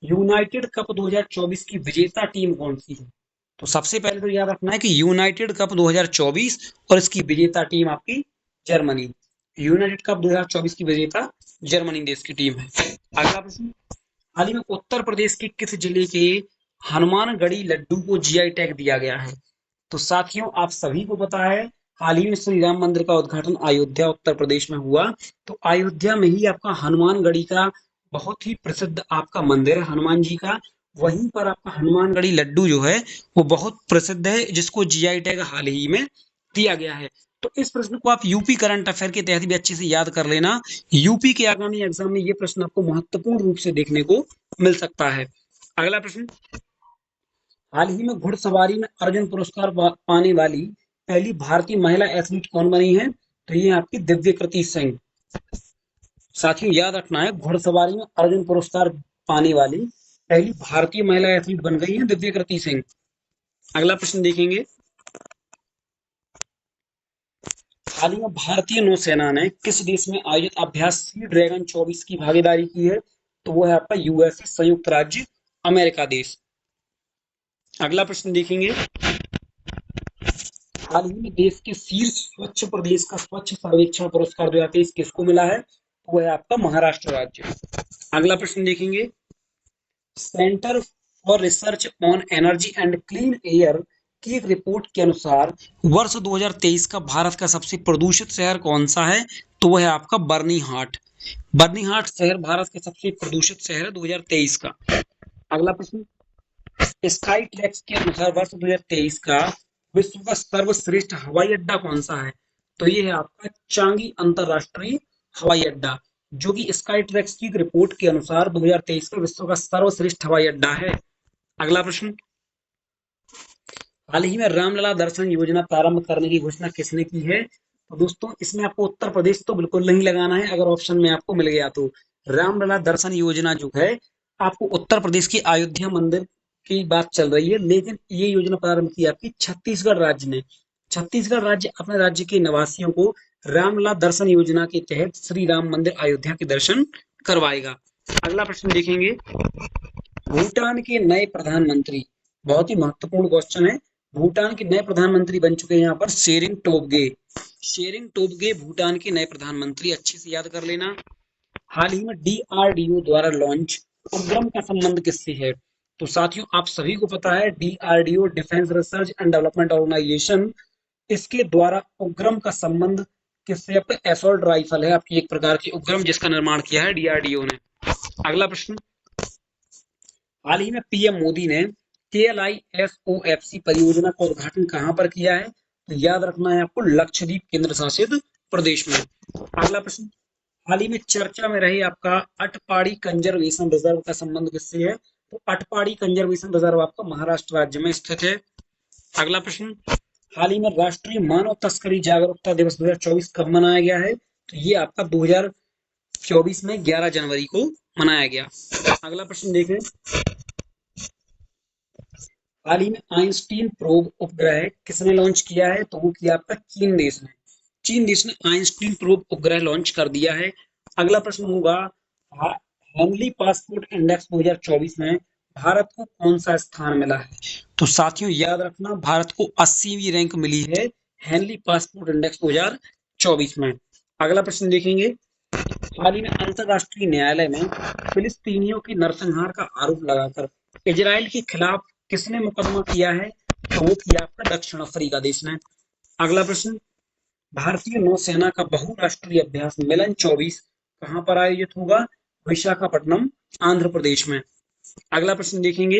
यूनाइटेड कप 2024 की विजेता टीम कौन सी है? तो सबसे पहले तो याद रखना है कि यूनाइटेड कप 2024 और इसकी विजेता टीम आपकी जर्मनी। यूनाइटेड कप 2024 की विजेता जर्मनी देश की टीम है। अगला प्रश्न, हाल ही में उत्तर प्रदेश के किस जिले के हनुमानगढ़ी लड्डू को GI टैग दिया गया है? तो साथियों, आप सभी को पता है, हाल ही में श्री राम मंदिर का उद्घाटन अयोध्या उत्तर प्रदेश में हुआ, तो अयोध्या में ही आपका हनुमानगढ़ी का बहुत ही प्रसिद्ध आपका मंदिर है हनुमान जी का, वहीं पर आपका हनुमानगढ़ी लड्डू जो है वो बहुत प्रसिद्ध है, जिसको GI टैग हाल ही में दिया गया है। तो इस प्रश्न को आप यूपी करंट अफेयर के तहत भी अच्छे से याद कर लेना। यूपी के आगामी एग्जाम में ये प्रश्न आपको महत्वपूर्ण रूप से देखने को मिल सकता है। अगला प्रश्न, हाल ही में घुड़सवारी में अर्जुन पुरस्कार पाने वाली पहली भारतीय महिला एथलीट कौन बनी है? तो ये आपकी दिव्यकृति सिंह। साथियों याद रखना है, घुड़सवारी में अर्जुन पुरस्कार पाने वाली पहली भारतीय महिला एथलीट बन गई है दिव्यकृति सिंह। अगला प्रश्न देखेंगे, हाल ही में भारतीय नौसेना ने किस देश में आयोजित अभ्यास सी ड्रैगन 24 की भागीदारी की है? तो वो है आपका USA संयुक्त राज्य अमेरिका देश। अगला प्रश्न देखेंगे, हाल ही में देश के शीर्ष स्वच्छ प्रदेश का स्वच्छ सर्वेक्षण पुरस्कार 2023 किसको मिला है? तो वो है आपका महाराष्ट्र राज्य। अगला प्रश्न देखेंगे, centre for research on energy and clean air की एक रिपोर्ट के अनुसार वर्ष 2023 का भारत का सबसे प्रदूषित शहर कौन सा है? तो वह है आपका बर्निहाट। बर्निहाट शहर भारत के सबसे प्रदूषित शहर है 2023 का। अगला प्रश्न, स्काई ट्रैक्स के अनुसार वर्ष 2023 का विश्व का सर्वश्रेष्ठ हवाई अड्डा कौन सा है? तो ये है आपका चांगी अंतरराष्ट्रीय हवाई अड्डा, जो कि स्काई ट्रैक्स की रिपोर्ट के अनुसार 2023 का विश्व का सर्वश्रेष्ठ हवाई अड्डा है। अगला प्रश्न, हाल ही में रामलला दर्शन योजना प्रारंभ करने की घोषणा किसने की है? तो दोस्तों इसमें आपको उत्तर प्रदेश तो बिल्कुल नहीं लगाना है, अगर ऑप्शन में आपको मिल गया तो। रामलला दर्शन योजना जो है आपको उत्तर प्रदेश की अयोध्या मंदिर की बात चल रही है, लेकिन ये योजना प्रारंभ की आपकी छत्तीसगढ़ राज्य ने। छत्तीसगढ़ राज्य अपने राज्य के निवासियों को रामलला दर्शन योजना के तहत श्री राम मंदिर अयोध्या के दर्शन करवाएगा। अगला प्रश्न देखेंगे, भूटान के नए प्रधानमंत्री, बहुत ही महत्वपूर्ण क्वेश्चन है। भूटान के नए प्रधानमंत्री बन चुके हैं यहाँ पर शेरिंग टोब्गे। शेरिंग टोब्गे भूटान के नए प्रधानमंत्री, अच्छे से याद कर लेना। हाल ही में डीआरडीओ द्वारा लॉन्च उपग्रह का संबंध किससे है? तो साथियों आप सभी को पता है DRDO defence research and development organisation, इसके द्वारा उपग्रह का संबंध किससे? आपका असॉल्ट राइफल है आपकी एक प्रकार की उपग्रह, जिसका निर्माण किया है डीआरडीओ ने। अगला प्रश्न, हाल ही में पीएम मोदी ने KLISOFC परियोजना का उद्घाटन कहां पर किया है? तो याद रखना है आपको लक्षद्वीप केंद्र शासित प्रदेश में। अगला प्रश्न, हाल ही में चर्चा में रहे आपका अटपाड़ी कंजर्वेशन रिजर्व का संबंध किससे है? तो अटपाड़ी कंजर्वेशन रिजर्व आपका महाराष्ट्र राज्य में स्थित है। अगला प्रश्न, हाल ही में राष्ट्रीय मानव तस्करी जागरूकता दिवस 2024 कब मनाया गया है? तो ये आपका 2024 में 11 जनवरी को मनाया गया। अगला प्रश्न देखें, हाल ही में आइंस्टीन प्रोब उपग्रह किसने लॉन्च किया है? तो वो किया आपका चीन देश ने। चीन देश ने आइंस्टीन प्रोब उपग्रह लॉन्च कर दिया है। अगला प्रश्न होगा, हेनली पासपोर्ट इंडेक्स 2024 में भारत को कौन सा स्थान मिला है? तो साथियों याद रखना भारत को 80वीं रैंक मिली है हेनली पासपोर्ट इंडेक्स 2024 में। अगला प्रश्न देखेंगे, हाल ही में अंतरराष्ट्रीय न्यायालय में फिलिस्तीनियों की नरसंहार का आरोप लगाकर इजराइल के खिलाफ किसने मुकदमा किया है? तो वो किया आपका दक्षिण अफ्रीका देश ने। अगला प्रश्न, भारतीय नौसेना का बहुराष्ट्रीय अभ्यास मिलन 24 कहां पर आयोजित होगा? विशाखापट्टनम आंध्र प्रदेश में। अगला प्रश्न देखेंगे,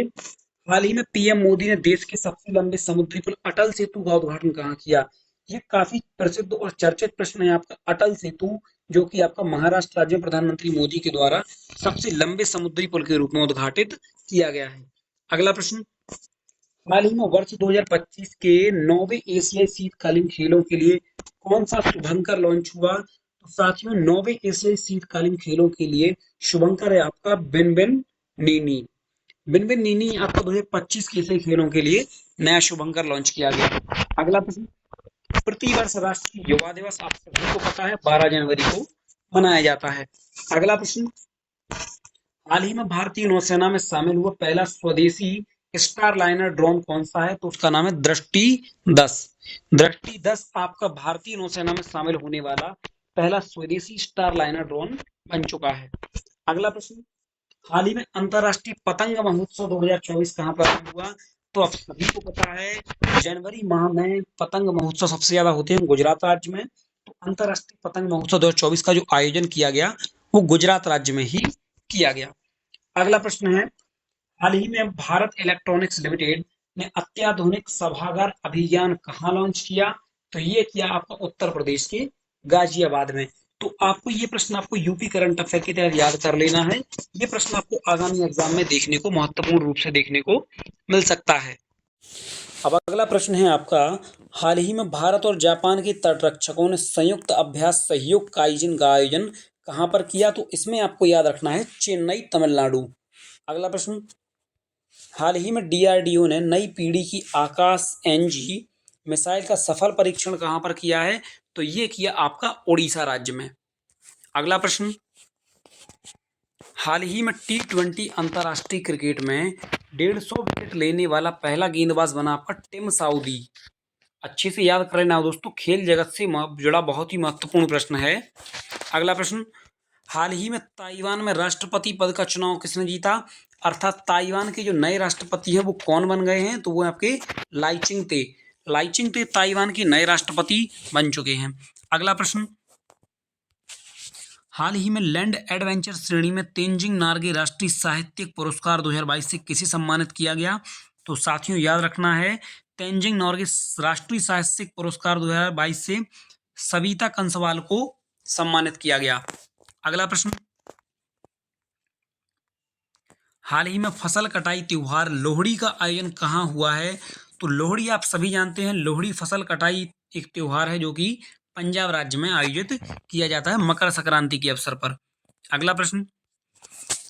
हाल ही में पीएम मोदी ने देश के सबसे लंबे समुद्री पुल अटल सेतु का उद्घाटन कहाँ किया? ये काफी प्रसिद्ध और चर्चित प्रश्न है आपका। अटल सेतु जो कि आपका महाराष्ट्र राज्य में प्रधानमंत्री मोदी के द्वारा सबसे लंबे समुद्री पुल के रूप में उद्घाटित किया गया है। अगला प्रश्न, हाल ही में वर्ष 2025 के 9वें एशियाई शीतकालीन खेलों के लिए कौन सा शुभंकर लॉन्च हुआ? तो साथियों 9वें एशियाई शीतकालीन खेलों के लिए शुभंकर है आपका बिनबिन नीनी। बिनबिन नीनी आपका 2025 के एशियाई खेलों के लिए नया शुभंकर लॉन्च किया गया। अगला प्रश्न, प्रतिवर्ष राष्ट्रीय युवा दिवस आप सभी को पता है 12 जनवरी को मनाया जाता है। अगला प्रश्न, हाल ही में भारतीय नौसेना में शामिल हुआ पहला स्वदेशी स्टार लाइनर ड्रोन कौन सा है? तो उसका नाम है दृष्टि 10। दृष्टि 10 आपका भारतीय नौसेना में शामिल होने वाला पहला स्वदेशी स्टार लाइनर ड्रोन बन चुका है। अगला प्रश्न, हाल ही में अंतरराष्ट्रीय पतंग महोत्सव 2024 कहां पर हुआ? तो आप सभी को पता है जनवरी माह में पतंग महोत्सव सबसे ज्यादा होते हैं गुजरात राज्य में। तो अंतरराष्ट्रीय पतंग महोत्सव 2024 का जो आयोजन किया गया वो गुजरात राज्य में ही किया गया। अगला प्रश्न है, हाल ही में भारत इलेक्ट्रॉनिक्स लिमिटेड ने अत्याधुनिक सभागार अभियान कहाँ लॉन्च किया? तो ये किया आपका उत्तर प्रदेश के गाजियाबाद में। तो आपको ये प्रश्न आपको यूपी करंट अफेयर की तरह याद कर लेना है। ये प्रश्न आपको आगामी एग्जाम में देखने को महत्वपूर्ण रूप से देखने को मिल सकता है। अब अगला प्रश्न है आपका, हाल ही में भारत और जापान के तटरक्षकों ने संयुक्त अभ्यास सहयोग काइजिन का आयोजन कहां पर किया? तो इसमें आपको याद रखना है चेन्नई तमिलनाडु। अगला प्रश्न, हाल ही में डीआरडीओ ने नई पीढ़ी की आकाश एनजी मिसाइल का सफल परीक्षण कहां पर किया है? तो ये किया आपका ओडिशा राज्य में। अगला प्रश्न, हाल ही में T20 अंतर्राष्ट्रीय क्रिकेट में 150 विकेट लेने वाला पहला गेंदबाज बना आपका टिम साउदी। अच्छे से याद कर लेना दोस्तों, खेल जगत से जुड़ा बहुत ही महत्वपूर्ण प्रश्न है। अगला प्रश्न, हाल ही में ताइवान में राष्ट्रपति पद का चुनाव किसने जीता? अर्थात ताइवान के जो नए राष्ट्रपति हैं वो कौन बन गए हैं? तो वो आपके लाइचिंगते। लाइचिंगते ताइवान के नए राष्ट्रपति बन चुके हैं। अगला प्रश्न, हाल ही में लैंड एडवेंचर श्रेणी में तेंजिंग नार्गे राष्ट्रीय साहित्यिक पुरस्कार 2022 से किसे सम्मानित किया गया? तो साथियों याद रखना है, तेंजिंग नॉर्गे राष्ट्रीय साहित्यिक पुरस्कार 2022 से सविता कंसवाल को सम्मानित किया गया। अगला प्रश्न, हाल ही में फसल कटाई त्योहार लोहड़ी का आयोजन कहाँ हुआ है? तो लोहड़ी आप सभी जानते हैं, लोहड़ी फसल कटाई एक त्योहार है जो कि पंजाब राज्य में आयोजित किया जाता है मकर संक्रांति के अवसर पर। अगला प्रश्न,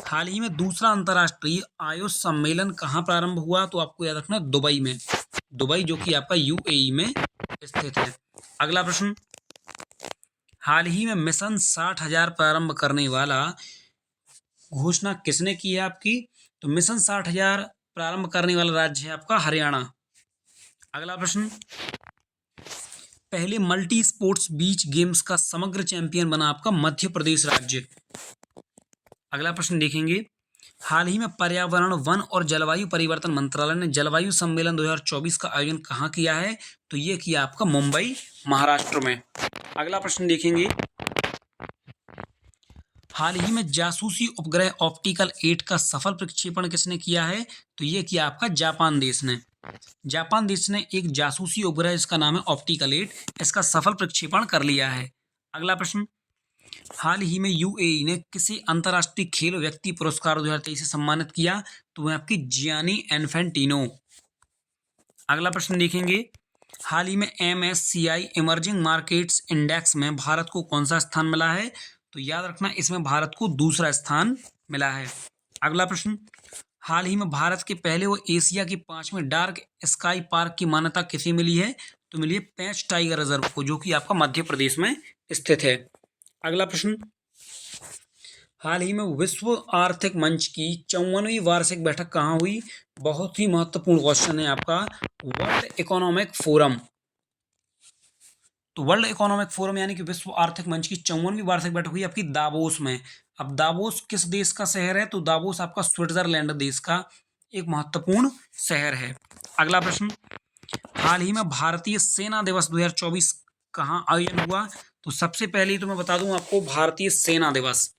हाल ही में दूसरा अंतर्राष्ट्रीय आयुष सम्मेलन कहाँ प्रारंभ हुआ? तो आपको याद रखना है दुबई में, दुबई जो कि आपका यूएई में स्थित है। अगला प्रश्न, हाल ही में मिशन 60,000 प्रारंभ करने वाला घोषणा किसने की है आपकी? तो मिशन 60,000 प्रारंभ करने वाला राज्य है आपका हरियाणा। अगला प्रश्न, पहले मल्टी स्पोर्ट्स बीच गेम्स का समग्र चैंपियन बना आपका मध्य प्रदेश राज्य। अगला प्रश्न देखेंगे, हाल ही में पर्यावरण वन और जलवायु परिवर्तन मंत्रालय ने जलवायु सम्मेलन 2024 का आयोजन कहाँ किया है? तो ये किया आपका मुंबई महाराष्ट्र में। अगला प्रश्न देखेंगे, हाल ही में जासूसी उपग्रह ऑप्टिकल 8 का सफल प्रक्षेपण किसने किया है? तो ये किया आपका जापान देश ने। जापान देश ने एक जासूसी उपग्रह, इसका नाम है ऑप्टिकल 8, इसका सफल प्रक्षेपण कर लिया है। अगला प्रश्न, हाल ही में यूएई ने किसी अंतर्राष्ट्रीय खेल व्यक्ति पुरस्कार 2023 से सम्मानित किया? तो वह आपकी जियानी इन्फेंटिनो। अगला प्रश्न देखेंगे, हाल ही में MSCI इमर्जिंग मार्केट्स इंडेक्स में भारत को कौन सा स्थान मिला है? तो याद रखना, इसमें भारत को दूसरा स्थान मिला है। अगला प्रश्न, हाल ही में भारत के पहले व एशिया के 5वें डार्क स्काई पार्क की मान्यता किसे मिली है? तो मिली है पेंच टाइगर रिजर्व को, जो कि आपका मध्य प्रदेश में स्थित है। अगला प्रश्न, हाल ही में विश्व आर्थिक मंच की 54वीं वार्षिक बैठक कहाँ हुई? बहुत ही महत्वपूर्ण क्वेश्चन है आपका, वर्ल्ड इकोनॉमिक फोरम। तो वर्ल्ड इकोनॉमिक फोरम यानी कि विश्व आर्थिक मंच की 54वीं वार्षिक बैठक हुई आपकी दावोस में। अब दावोस किस देश का शहर है? तो दावोस आपका स्विट्जरलैंड देश का एक महत्वपूर्ण शहर है। अगला प्रश्न, हाल ही में भारतीय सेना दिवस 2024 कहाँ आयोजन हुआ? तो सबसे पहले तो मैं बता दूं आपको, भारतीय सेना दिवस,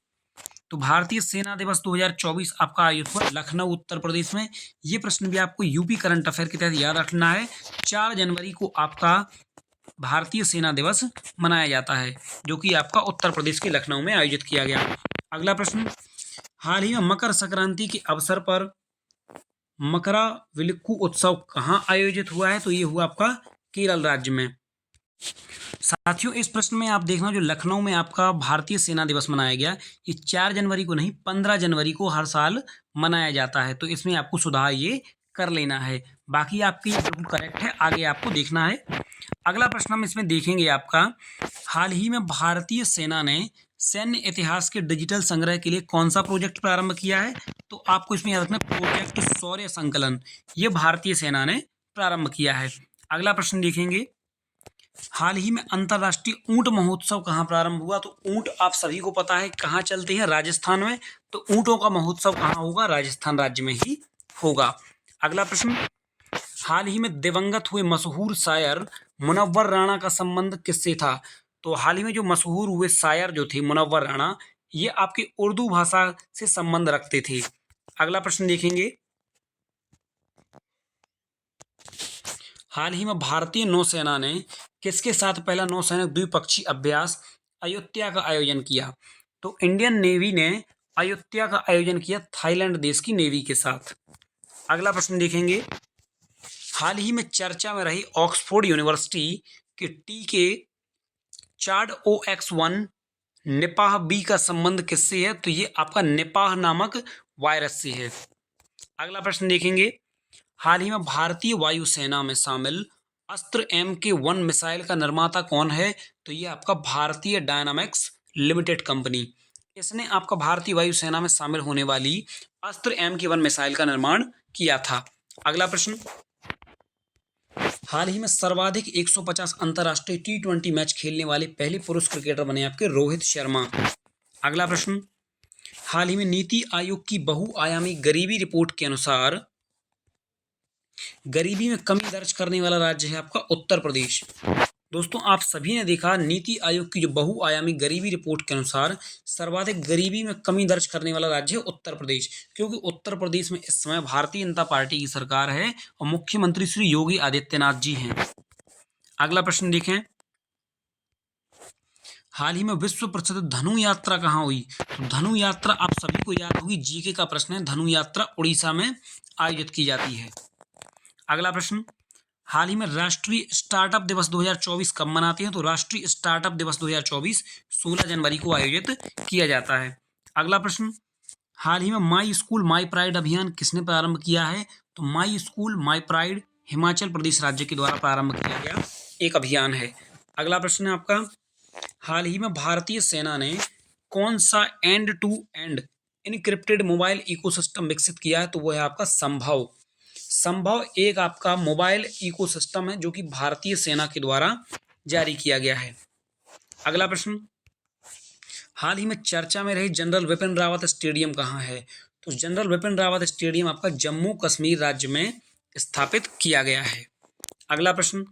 तो भारतीय सेना दिवस 2024 आपका आयोजित हुआ लखनऊ उत्तर प्रदेश में। ये प्रश्न भी आपको यूपी करंट अफेयर के तहत याद रखना है। 4 जनवरी को आपका भारतीय सेना दिवस मनाया जाता है, जो कि आपका उत्तर प्रदेश के लखनऊ में आयोजित किया गया। अगला प्रश्न, हाल ही में मकर संक्रांति के अवसर पर मकराविलक्कू उत्सव कहाँ आयोजित हुआ है? तो ये हुआ आपका केरल राज्य में। साथियों इस प्रश्न में आप देखना, जो लखनऊ में आपका भारतीय सेना दिवस मनाया गया, ये 4 जनवरी को नहीं 15 जनवरी को हर साल मनाया जाता है, तो इसमें आपको सुधार ये कर लेना है। बाकी आपकी बिल्कुल करेक्ट है, आगे आपको देखना है। अगला प्रश्न हम इसमें देखेंगे आपका, हाल ही में भारतीय सेना ने सैन्य इतिहास के डिजिटल संग्रह के लिए कौन सा प्रोजेक्ट प्रारंभ किया है? तो आपको इसमें याद रखना, प्रोजेक्ट शौर्य संकलन, ये भारतीय सेना ने प्रारंभ किया है। अगला प्रश्न देखेंगे, हाल ही में अंतर्राष्ट्रीय ऊंट महोत्सव कहाँ प्रारंभ हुआ? तो ऊंट आप सभी को पता है कहाँ चलते हैं, राजस्थान में, तो ऊंटों का महोत्सव कहाँ होगा? राजस्थान राज्य में ही होगा। अगला प्रश्न, हाल ही में दिवंगत हुए मशहूर शायर मुनव्वर राणा का संबंध किससे था? तो हाल ही में जो मशहूर हुए शायर जो थे मुनव्वर राणा, ये आपकी उर्दू भाषा से संबंध रखते थे। अगला प्रश्न देखेंगे, हाल ही में भारतीय नौसेना ने किसके साथ पहला नौसैनिक द्विपक्षीय अभ्यास अयोध्या का आयोजन किया? तो इंडियन नेवी ने अयोध्या का आयोजन किया थाईलैंड देश की नेवी के साथ। अगला प्रश्न देखेंगे, हाल ही में चर्चा में रही ऑक्सफोर्ड यूनिवर्सिटी के टीके चार्ड OX1 निपाह बी का संबंध किससे है? तो ये आपका निपाह नामक वायरस से है। अगला प्रश्न देखेंगे, हाल ही में भारतीय वायुसेना में शामिल अस्त्र MK1 मिसाइल का निर्माता कौन है? तो ये आपका भारतीय डायनामिक्स लिमिटेड कंपनी, इसने आपका भारतीय वायुसेना में शामिल होने वाली अस्त्र MK1 मिसाइल का निर्माण किया था। अगला प्रश्न, हाल ही में सर्वाधिक 150 अंतर्राष्ट्रीय T20 मैच खेलने वाले पहले पुरुष क्रिकेटर बने आपके रोहित शर्मा। अगला प्रश्न, हाल ही में नीति आयोग की बहुआयामी गरीबी रिपोर्ट के अनुसार गरीबी में कमी दर्ज करने वाला राज्य है आपका उत्तर प्रदेश। दोस्तों आप सभी ने देखा नीति आयोग की जो बहुआयामी गरीबी रिपोर्ट के अनुसार सर्वाधिक गरीबी में कमी दर्ज करने वाला राज्य है उत्तर प्रदेश, क्योंकि उत्तर प्रदेश में इस समय भारतीय जनता पार्टी की सरकार है और मुख्यमंत्री श्री योगी आदित्यनाथ जी हैं। अगला प्रश्न देखें, हाल ही में विश्व प्रसिद्ध धनु यात्रा कहाँ हुई? तो धनु यात्रा आप सभी को याद होगी, जीके का प्रश्न है। धनु यात्रा उड़ीसा में आयोजित की जाती है। अगला प्रश्न, हाल ही में राष्ट्रीय स्टार्टअप दिवस 2024 कब मनाते हैं? तो राष्ट्रीय स्टार्टअप दिवस 2024 16 जनवरी को आयोजित किया जाता है। अगला प्रश्न, हाल ही में माई स्कूल माई प्राइड अभियान किसने प्रारंभ किया है? तो my school my pride Himachal Pradesh राज्य के द्वारा प्रारंभ किया गया एक अभियान है। अगला प्रश्न है आपका, हाल ही में भारतीय सेना ने कौन सा end to end encrypted mobile ecosystem विकसित किया है? तो वो है आपका संभव। संभव एक आपका मोबाइल इकोसिस्टम है जो कि भारतीय सेना के द्वारा जारी किया गया है। अगला प्रश्न, हाल ही में चर्चा में रही जनरल विपिन रावत स्टेडियम कहाँ है? तो जनरल विपिन रावत स्टेडियम आपका जम्मू कश्मीर राज्य में स्थापित किया गया है। अगला प्रश्न,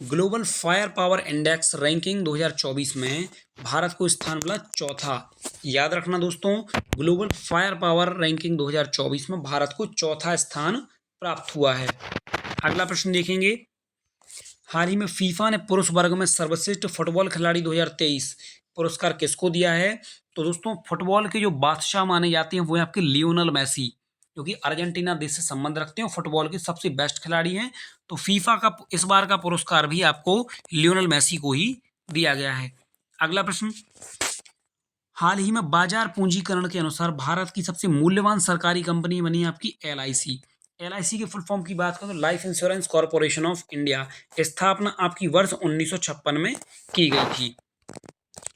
global fire power index ranking 2024 में भारत को स्थान मिला चौथा। याद रखना दोस्तों, ग्लोबल फायर पावर रैंकिंग 2024 में भारत को चौथा स्थान प्राप्त हुआ है। अगला प्रश्न देखेंगे, हाल ही में फीफा ने पुरुष वर्ग में सर्वश्रेष्ठ फुटबॉल खिलाड़ी 2023 पुरस्कार किसको दिया है? तो दोस्तों फुटबॉल के जो बादशाह माने जाते हैं वो है आपके लियोनल मेसी, जो कि अर्जेंटीना देश से संबंध रखते हैं, फुटबॉल के सबसे बेस्ट खिलाड़ी हैं। तो फीफा का इस बार का पुरस्कार भी आपको लियोनल मेसी को ही दिया गया है। अगला प्रश्न, हाल ही में बाजार पूंजीकरण के अनुसार भारत की सबसे मूल्यवान सरकारी कंपनी बनी है आपकी LIC। LIC के फुल फॉर्म की बात करें तो life insurance corporation of India. स्थापना आपकी वर्ष 1956 में की गई थी।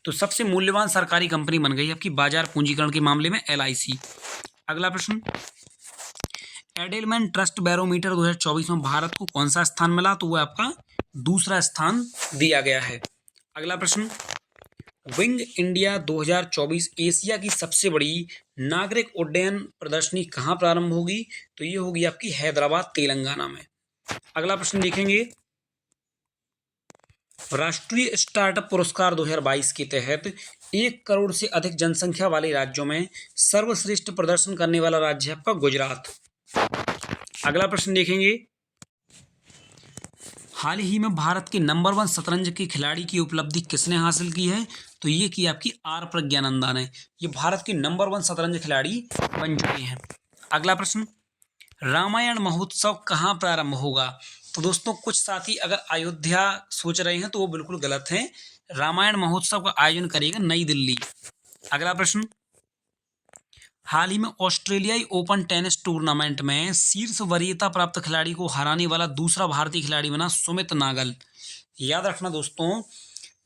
तो सबसे मूल्यवान सरकारी कंपनी बन गई आपकी बाजार पूंजीकरण के मामले में LIC। अगला प्रश्न, एडेलमैन ट्रस्ट बैरोमीटर 2024 में भारत को कौन सा स्थान मिला? तो वह आपका दूसरा स्थान दिया गया है। अगला प्रश्न, विंग इंडिया 2024 एशिया की सबसे बड़ी नागरिक उड्डयन प्रदर्शनी कहाँ प्रारंभ होगी? तो ये होगी आपकी हैदराबाद तेलंगाना में। अगला प्रश्न देखेंगे, राष्ट्रीय स्टार्टअप पुरस्कार 2022 के तहत 1 करोड़ से अधिक जनसंख्या वाले राज्यों में सर्वश्रेष्ठ प्रदर्शन करने वाला राज्य है आपका गुजरात। अगला प्रश्न देखेंगे, हाल ही में भारत के नंबर 1 शतरंज के खिलाड़ी की उपलब्धि किसने हासिल की है? तो ये की आपकी आर प्रज्ञानंदा ने। ये भारत के नंबर 1 शतरंज खिलाड़ी बन चुके हैं। अगला प्रश्न, रामायण महोत्सव कहाँ प्रारंभ होगा? तो दोस्तों कुछ साथी अगर अयोध्या सोच रहे हैं तो वो बिल्कुल गलत है। रामायण महोत्सव का आयोजन करेगा नई दिल्ली। अगला प्रश्न, हाल ही में ऑस्ट्रेलियाई ओपन टेनिस टूर्नामेंट में शीर्ष वरीयता प्राप्त खिलाड़ी को हराने वाला दूसरा भारतीय खिलाड़ी बना सुमित नागल। याद रखना दोस्तों,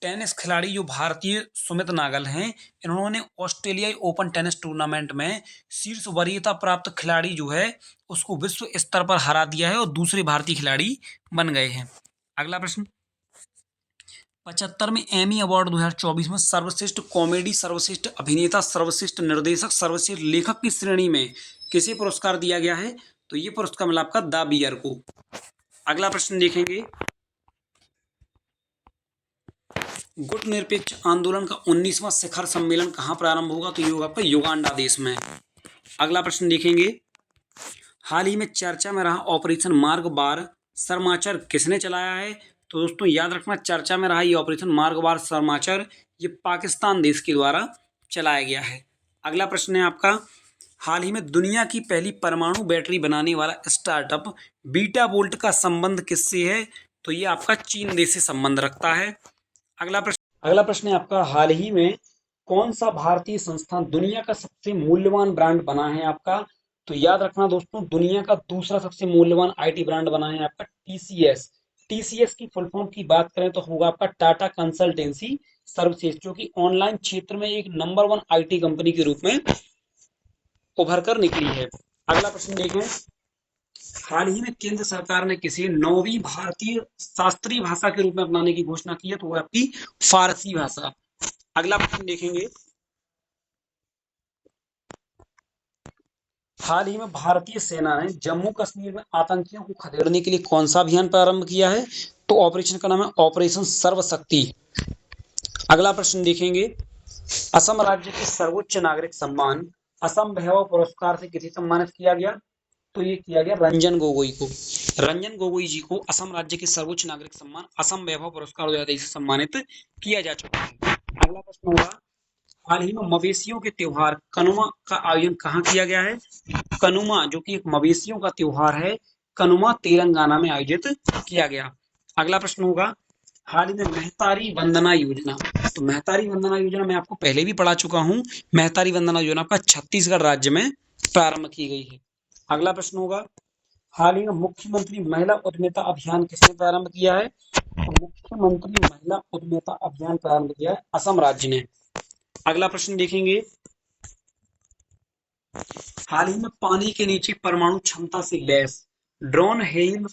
टेनिस खिलाड़ी जो भारतीय सुमित नागल हैं, इन्होंने ऑस्ट्रेलियाई ओपन टेनिस टूर्नामेंट में शीर्ष वरीयता प्राप्त खिलाड़ी जो है उसको विश्व स्तर पर हरा दिया है और दूसरे भारतीय खिलाड़ी बन गए हैं। अगला प्रश्न, 75वें एमी अवार्ड 2024 में सर्वश्रेष्ठ कॉमेडी, सर्वश्रेष्ठ अभिनेता, सर्वश्रेष्ठ निर्देशक, सर्वश्रेष्ठ लेखक की श्रेणी में किसे पुरस्कार दिया गया है? तो ये पुरस्कार मिला आपका द बियर को। अगला प्रश्न देखेंगे, गुट निरपेक्ष आंदोलन का 19वां शिखर सम्मेलन कहाँ प्रारंभ होगा? तो ये होगा आपका युगांडा देश में। अगला प्रश्न देखेंगे, हाल ही में चर्चा में रहा ऑपरेशन मार्ग बार सरमाचर किसने चलाया है? तो दोस्तों याद रखना, चर्चा में रहा ये ऑपरेशन मार्ग बार सरमाचर ये पाकिस्तान देश के द्वारा चलाया गया है। अगला प्रश्न है आपका, हाल ही में दुनिया की पहली परमाणु बैटरी बनाने वाला स्टार्टअप बीटा वोल्ट का संबंध किससे है? तो ये आपका चीन देश से संबंध रखता है। अगला प्रश्न है आपका, हाल ही में कौन सा भारतीय संस्थान दुनिया का सबसे मूल्यवान ब्रांड बना है आपका? तो याद रखना दोस्तों, दुनिया का दूसरा सबसे मूल्यवान IT ब्रांड बना है आपका TCS। TCS की फुल फॉर्म की बात करें तो होगा आपका टाटा कंसल्टेंसी सर्विसेज, जो कि ऑनलाइन क्षेत्र में एक नंबर 1 IT कंपनी के रूप में उभर कर निकली है। अगला प्रश्न देखें, हाल ही में केंद्र सरकार ने किसी 9वीं भारतीय शास्त्रीय भाषा के रूप में अपनाने की घोषणा की है, तो वो आपकी फारसी भाषा। अगला प्रश्न देखेंगे, हाल ही में भारतीय सेना ने जम्मू कश्मीर में आतंकियों को खदेड़ने के लिए कौन सा अभियान प्रारंभ किया है? तो ऑपरेशन का नाम है ऑपरेशन सर्वशक्ति। अगला प्रश्न देखेंगे, असम राज्य के सर्वोच्च नागरिक सम्मान असम वैभव पुरस्कार से किसे सम्मानित किया गया? तो ये किया गया रंजन गोगोई को। रंजन गोगोई जी को असम राज्य के सर्वोच्च नागरिक सम्मान असम वैभव पुरस्कार 2023 से सम्मानित किया जा चुका है। अगला प्रश्न होगा, हाल ही में मवेशियों के त्योहार कनुमा का आयोजन कहाँ किया गया है? कनुमा जो कि एक मवेशियों का त्योहार है, कनुमा तेलंगाना में आयोजित किया गया। अगला प्रश्न होगा, हाल ही में महतारी वंदना योजना, तो महतारी वंदना योजना मैं आपको पहले भी पढ़ा चुका हूँ। महतारी वंदना योजना आपका छत्तीसगढ़ राज्य में प्रारंभ की गई है। अगला प्रश्न होगा, हाल ही में मुख्यमंत्री महिला उद्यमिता अभियान किसने प्रारंभ किया है? तो मुख्यमंत्री महिला उद्यमिता अभियान प्रारंभ किया है असम राज्य ने। अगला प्रश्न देखेंगे, हाल ही में पानी के नीचे परमाणु क्षमता से लैस ड्रोन हेल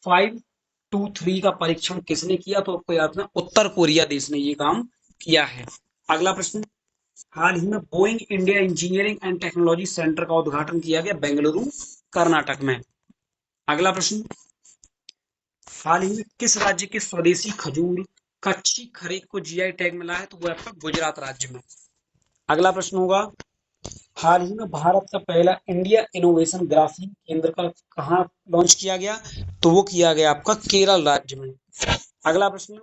523 का परीक्षण किसने किया? तो आपको याद है उत्तर कोरिया देश ने ये काम किया है। अगला प्रश्न, हाल ही में Boeing India engineering and technology centre का उद्घाटन किया गया बेंगलुरु कर्नाटक में। अगला प्रश्न, हाल ही में किस राज्य के स्वदेशी खजूर कच्ची खरीक को जीआई टैग मिला है? तो वो आपका गुजरात राज्य में। अगला प्रश्न होगा, हाल ही में भारत का पहला इंडिया इनोवेशन ग्राफीन केंद्र का कहाँ लॉन्च किया गया? तो वो किया गया आपका केरल राज्य में। अगला प्रश्न,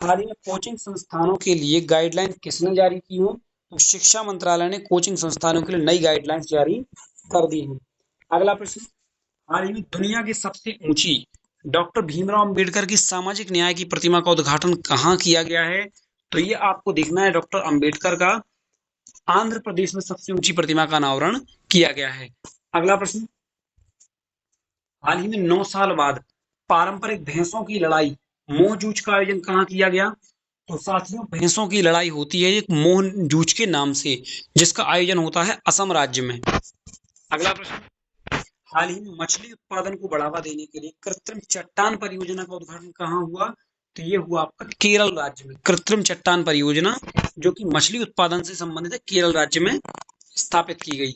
हाल ही में कोचिंग संस्थानों के लिए गाइडलाइन किसने जारी की है? तो शिक्षा मंत्रालय ने कोचिंग संस्थानों के लिए नई गाइडलाइंस जारी कर दी है। अगला प्रश्न, हाल ही में दुनिया की सबसे ऊंची डॉक्टर भीमराव अंबेडकर की सामाजिक न्याय की प्रतिमा का उद्घाटन कहाँ किया गया है? तो ये आपको देखना है डॉक्टर अंबेडकर का आंध्र प्रदेश में सबसे ऊंची प्रतिमा का अनावरण किया गया है। अगला प्रश्न, हाल ही में 9 साल बाद पारंपरिक भैंसों की लड़ाई मोह जूझ का आयोजन कहाँ किया गया? तो साथियों भैंसों की लड़ाई होती है एक मोह जूझ के नाम से, जिसका आयोजन होता है असम राज्य में। अगला प्रश्न, हाल ही में मछली उत्पादन को बढ़ावा देने के लिए कृत्रिम चट्टान परियोजना का उद्घाटन कहाँ हुआ? तो ये हुआ आपका केरल राज्य में। कृत्रिम चट्टान परियोजना जो कि मछली उत्पादन से संबंधित है, केरल राज्य में स्थापित की गई।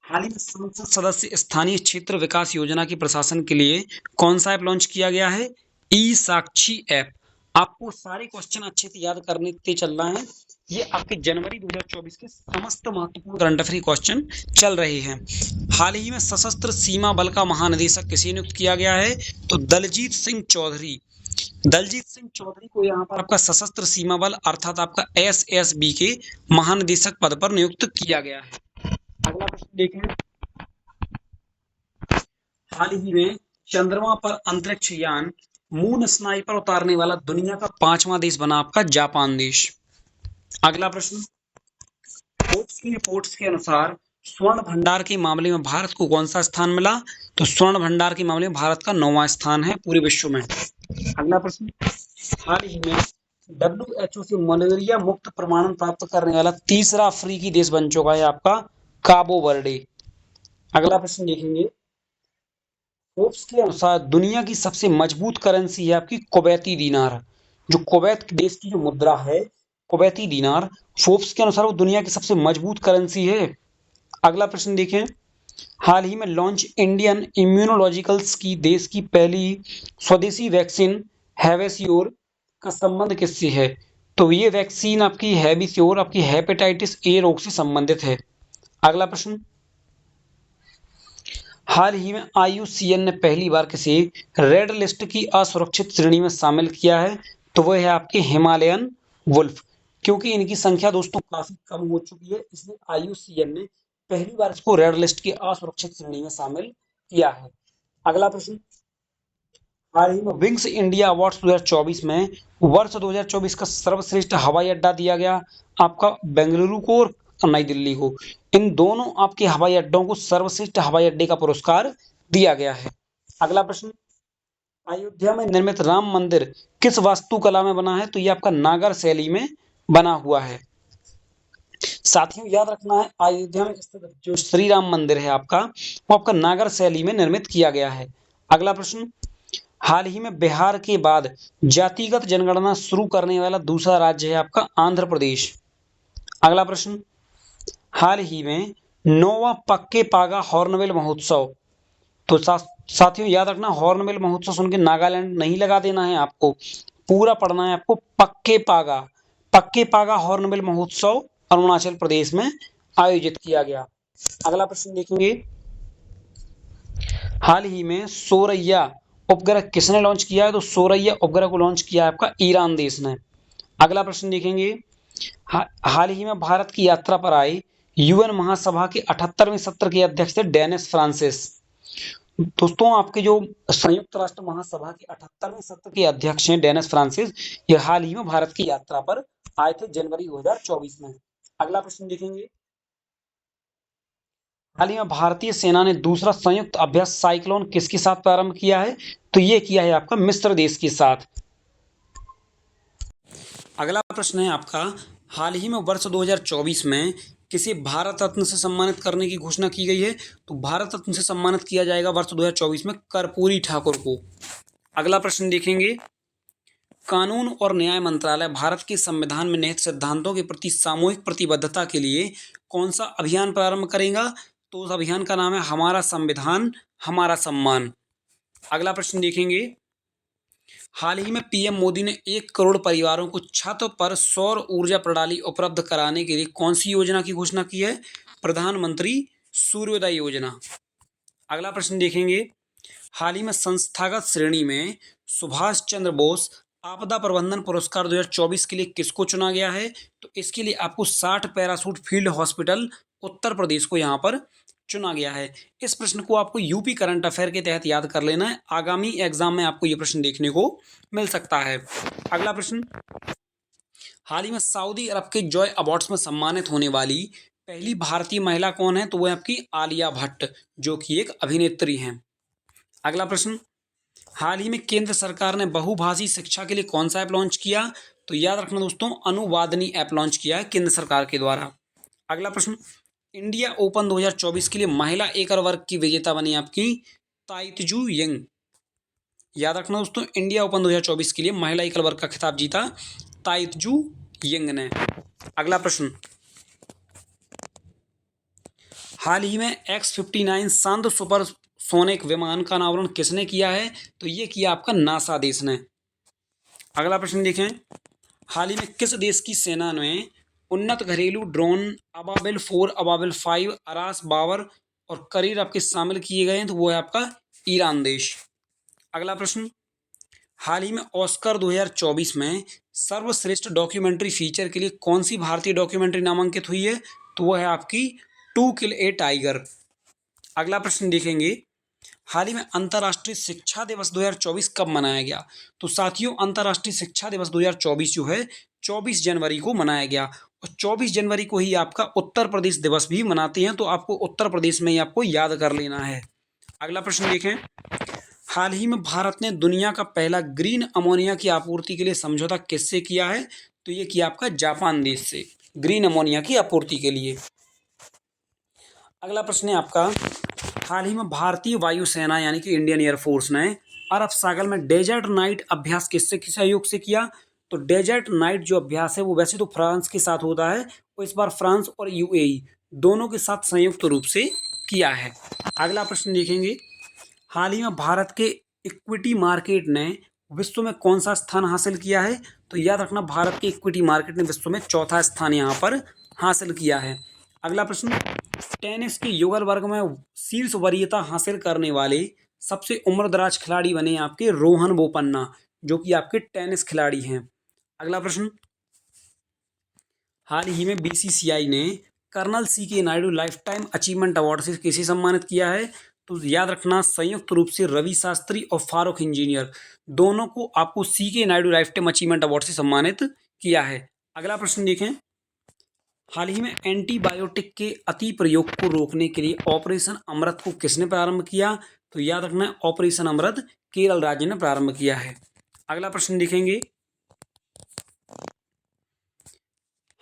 हाल ही में संसद सदस्य स्थानीय क्षेत्र विकास योजना की प्रशासन के लिए कौन सा ऐप लॉन्च किया गया है? ई साक्षी ऐप। आपको सारे क्वेश्चन अच्छे से याद करने के चलना है। ये आपके जनवरी 2024 के समस्त महत्वपूर्ण करंट अफेयर क्वेश्चन चल रहे हैं। हाल ही में सशस्त्र सीमा बल का महानिदेशक किसे नियुक्त किया गया है? तो दलजीत सिंह चौधरी। दलजीत सिंह चौधरी को यहाँ पर आपका सशस्त्र सीमा बल अर्थात आपका एसएसबी के महानिदेशक पद पर नियुक्त किया गया है। अगला प्रश्न देखें, हाल ही में चंद्रमा पर अंतरिक्ष यान मून स्नाइपर उतारने वाला दुनिया का 5वां देश बना आपका जापान देश। अगला प्रश्न, फोर्ब्स की रिपोर्ट्स के अनुसार स्वर्ण भंडार के मामले में भारत को कौन सा स्थान मिला? तो स्वर्ण भंडार के मामले में भारत का 9वां स्थान है पूरे विश्व में। अगला प्रश्न, हाल ही में WHO से मलेरिया मुक्त प्रमाणन प्राप्त करने वाला तीसरा अफ्रीकी देश बन चुका है आपका काबो वर्डे। अगला प्रश्न देखेंगे, फोर्ब्स के अनुसार दुनिया की सबसे मजबूत करेंसी है आपकी कुवैती दीनार। जो कुवैत देश की जो मुद्रा है कुवैती दीनार, फोर्ब्स के अनुसार वो दुनिया की सबसे मजबूत करेंसी है। अगला प्रश्न देखें, हाल ही में लॉन्च इंडियन इम्यूनोलॉजिकल्स की देश की पहली स्वदेशी वैक्सीन हैवेसियोर का संबंध किससे है? तो ये वैक्सीन आपकी हैविसियोर आपकी हेपेटाइटिस ए रोग से संबंधित है। अगला प्रश्न, हाल ही में IUCN ने पहली बार किसी रेड लिस्ट की असुरक्षित श्रेणी में शामिल किया है? तो वह है आपके हिमालयन वुल्फ। क्योंकि इनकी संख्या दोस्तों काफी कम हो चुकी है, इसलिए IUCN ने पहली बार इसको रेड लिस्ट की असुरक्षित श्रेणी में शामिल किया है। अगला प्रश्न, हाल ही में विंग्स इंडिया अवार्ड्स 2024 में वर्ष 2024 का सर्वश्रेष्ठ हवाई अड्डा दिया गया आपका बेंगलुरु को और नई दिल्ली को। इन दोनों आपके हवाई अड्डों को सर्वश्रेष्ठ हवाई अड्डे का पुरस्कार दिया गया है। अगला प्रश्न, अयोध्या में निर्मित राम मंदिर किस वास्तुकला में बना है? तो ये आपका नागर शैली में बना हुआ है। साथियों याद रखना है, अयोध्या में स्थित जो श्री राम मंदिर है आपका वो आपका नागर शैली में निर्मित किया गया है। अगला प्रश्न, हाल ही में बिहार के बाद जातिगत जनगणना शुरू करने वाला दूसरा राज्य है आपका आंध्र प्रदेश। अगला प्रश्न, हाल ही में 9वां पक्के पागा हॉर्नबिल महोत्सव। तो साथियों याद रखना, हॉर्नबिल महोत्सव सुन के नागालैंड नहीं लगा देना है आपको, पूरा पढ़ना है आपको। पक्के पागा हॉर्नबिल महोत्सव अरुणाचल प्रदेश में आयोजित किया गया। अगला प्रश्न देखेंगे, हाल ही में सोरैया उपग्रह किसने लॉन्च किया है? तो सोरैया उपग्रह को लॉन्च किया है आपका ईरान देश ने। अगला प्रश्न देखेंगे, हाल ही में भारत की यात्रा पर आए यूएन महासभा के 78वें सत्र के अध्यक्ष थे डेनिस फ्रांसिस। दोस्तों आपके जो संयुक्त राष्ट्र महासभा के 78वें सत्र के अध्यक्ष हैं डेनिस फ्रांसिस, ये हाल ही में भारत की यात्रा पर आए थे जनवरी 2024 में। अगला प्रश्न देखेंगे, हाल ही में भारतीय सेना ने दूसरा संयुक्त अभ्यास साइक्लोन किसके साथ प्रारंभ किया है? तो ये किया है आपका मिस्र देश के साथ। अगला प्रश्न है आपका, हाल ही में वर्ष 2024 में किसे भारत रत्न से सम्मानित करने की घोषणा की गई है? तो भारत रत्न से सम्मानित किया जाएगा वर्ष 2024 में कर्पूरी ठाकुर को। अगला प्रश्न देखेंगे, कानून और न्याय मंत्रालय भारत के संविधान में निहित सिद्धांतों के प्रति सामूहिक प्रतिबद्धता के लिए कौन सा अभियान प्रारंभ करेगा? तो उस अभियान का नाम है हमारा संविधान हमारा सम्मान। अगला प्रश्न देखेंगे, हाल ही में पीएम मोदी ने 1 करोड़ परिवारों को छत पर सौर ऊर्जा प्रणाली उपलब्ध कराने के लिए कौन सी योजना की घोषणा की है? प्रधानमंत्री सूर्योदय योजना। अगला प्रश्न देखेंगे, हाल ही में संस्थागत श्रेणी में सुभाष चंद्र बोस आपदा प्रबंधन पुरस्कार 2024 के लिए किसको चुना गया है? तो इसके लिए आपको 60 parachute field hospital Uttar Pradesh को यहाँ पर चुना गया है। इस प्रश्न को आपको यूपी करंट अफेयर के तहत याद कर लेना है, आगामी एग्जाम में आपको ये प्रश्न देखने को मिल सकता है। अगला प्रश्न, हाल ही में सऊदी अरब के जॉय अवार्ड्स में सम्मानित होने वाली पहली भारतीय महिला कौन है? तो वह आपकी आलिया भट्ट, जो कि एक अभिनेत्री हैं। अगला प्रश्न, हाल ही में केंद्र सरकार ने बहुभाषी शिक्षा के लिए कौन सा ऐप लॉन्च किया? तो याद रखना दोस्तों, अनुवादनी ऐप लॉन्च किया है केंद्र सरकार के द्वारा। अगला प्रश्न, इंडिया ओपन 2024 के लिए महिला एकल वर्ग की विजेता बनी आपकी ताइतजू यंग। याद रखना दोस्तों, इंडिया ओपन 2024 के लिए महिला एकल वर्ग का खिताब जीता ताइतजू यंग ने। अगला प्रश्न, हाल ही में X-59 शांत सुपरसोनिक विमान का अनावरण किसने किया है? तो ये किया आपका नासा देश ने। अगला प्रश्न देखें, हाल ही में किस देश की सेना ने उन्नत घरेलू ड्रोन अबाबिल 4, अबाबिल 5, अरास बावर और करीर आपके शामिल किए गए हैं? तो वो है आपका ईरान देश। अगला प्रश्न, हाल ही में ऑस्कर 2024 में सर्वश्रेष्ठ डॉक्यूमेंट्री फीचर के लिए कौन सी भारतीय डॉक्यूमेंट्री नामांकित हुई है? तो वो है आपकी टू किल ए टाइगर। अगला प्रश्न देखेंगे, हाल ही में अंतर्राष्ट्रीय शिक्षा दिवस 2024 कब मनाया गया? तो साथियों, अंतर्राष्ट्रीय शिक्षा दिवस 2024 जो है 24 जनवरी को मनाया गया, और 24 जनवरी को ही आपका उत्तर प्रदेश दिवस भी मनाते हैं, तो आपको उत्तर प्रदेश में ही आपको याद कर लेना है। अगला प्रश्न देखें, हाल ही में भारत ने दुनिया का पहला ग्रीन अमोनिया की आपूर्ति के लिए समझौता किससे किया है? तो ये किया आपका जापान देश से, ग्रीन अमोनिया की आपूर्ति के लिए। अगला प्रश्न है आपका, हाल ही में भारतीय वायुसेना यानी कि इंडियन एयरफोर्स ने अरब सागर में डेजर्ट नाइट अभ्यास किससे किस सहयोग से किया? तो डेजर्ट नाइट जो अभ्यास है वो वैसे तो फ्रांस के साथ होता है, और इस बार फ्रांस और यूएई दोनों के साथ संयुक्त रूप से किया है। अगला प्रश्न देखेंगे, हाल ही में भारत के इक्विटी मार्केट ने विश्व में कौन सा स्थान हासिल किया है? तो याद रखना, भारत के इक्विटी मार्केट ने विश्व में चौथा स्थान यहाँ पर हासिल किया है। अगला प्रश्न, टेनिस के युगल वर्ग में शीर्ष वरीयता हासिल करने वाले सबसे उम्रदराज खिलाड़ी बने आपके रोहन बोपन्ना, जो कि आपके टेनिस खिलाड़ी हैं। अगला प्रश्न, हाल ही में बीसीसीआई ने colonel CK Naidu lifetime achievement award से किसे सम्मानित किया है? तो याद रखना, संयुक्त रूप से रवि शास्त्री और फारूक इंजीनियर दोनों को आपको CK Naidu lifetime achievement award से सम्मानित किया है। अगला प्रश्न देखें, हाल ही में एंटीबायोटिक के अति प्रयोग को रोकने के लिए ऑपरेशन अमृत को किसने प्रारंभ किया? तो याद रखना, ऑपरेशन अमृत केरल राज्य ने प्रारंभ किया है। अगला प्रश्न देखेंगे,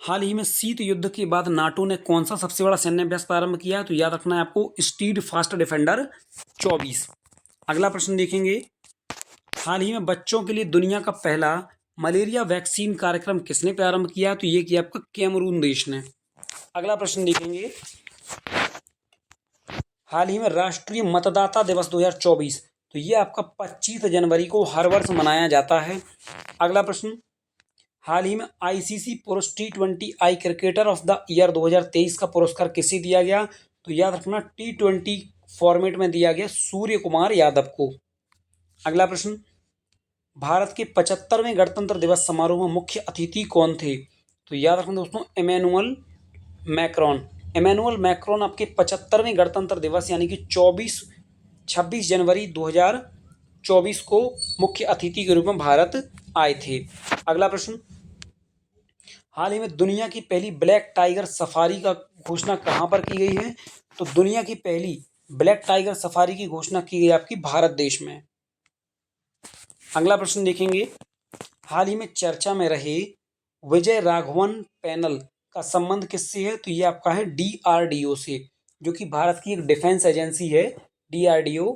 हाल ही में शीत युद्ध के बाद नाटो ने कौन सा सबसे बड़ा सैन्य अभ्यास प्रारंभ किया? तो याद रखना है आपको, स्टीड फास्ट डिफेंडर 24। अगला प्रश्न देखेंगे, हाल ही में बच्चों के लिए दुनिया का पहला मलेरिया वैक्सीन कार्यक्रम किसने प्रारंभ किया? तो ये किया आपका कैमरून देश ने। अगला प्रश्न देखेंगे, हाल ही में राष्ट्रीय मतदाता दिवस 2024, तो ये आपका 25 जनवरी को हर वर्ष मनाया जाता है। अगला प्रश्न, हाल ही में आईसीसी पुरुष T20 I cricketer of the year 2023 का पुरस्कार किसे दिया गया? तो याद रखना T20 फॉर्मेट में दिया गया सूर्य कुमार यादव को। अगला प्रश्न, भारत के 75वें गणतंत्र दिवस समारोह में मुख्य अतिथि कौन थे? तो याद रखना दोस्तों, इमैनुअल मैक्रोन। इमैनुअल मैक्रोन आपके 75वें गणतंत्र दिवस यानी कि 26 जनवरी 2024 को मुख्य अतिथि के रूप में भारत आए थे। अगला प्रश्न, हाल ही में दुनिया की पहली ब्लैक टाइगर सफारी का घोषणा कहाँ पर की गई है? तो दुनिया की पहली ब्लैक टाइगर सफारी की घोषणा की गई आपकी भारत देश में। अगला प्रश्न देखेंगे, हाल ही में चर्चा में रहे विजय राघवन पैनल का संबंध किससे है? तो ये आपका है DRDO से, जो कि भारत की एक डिफेंस एजेंसी है। DRDO,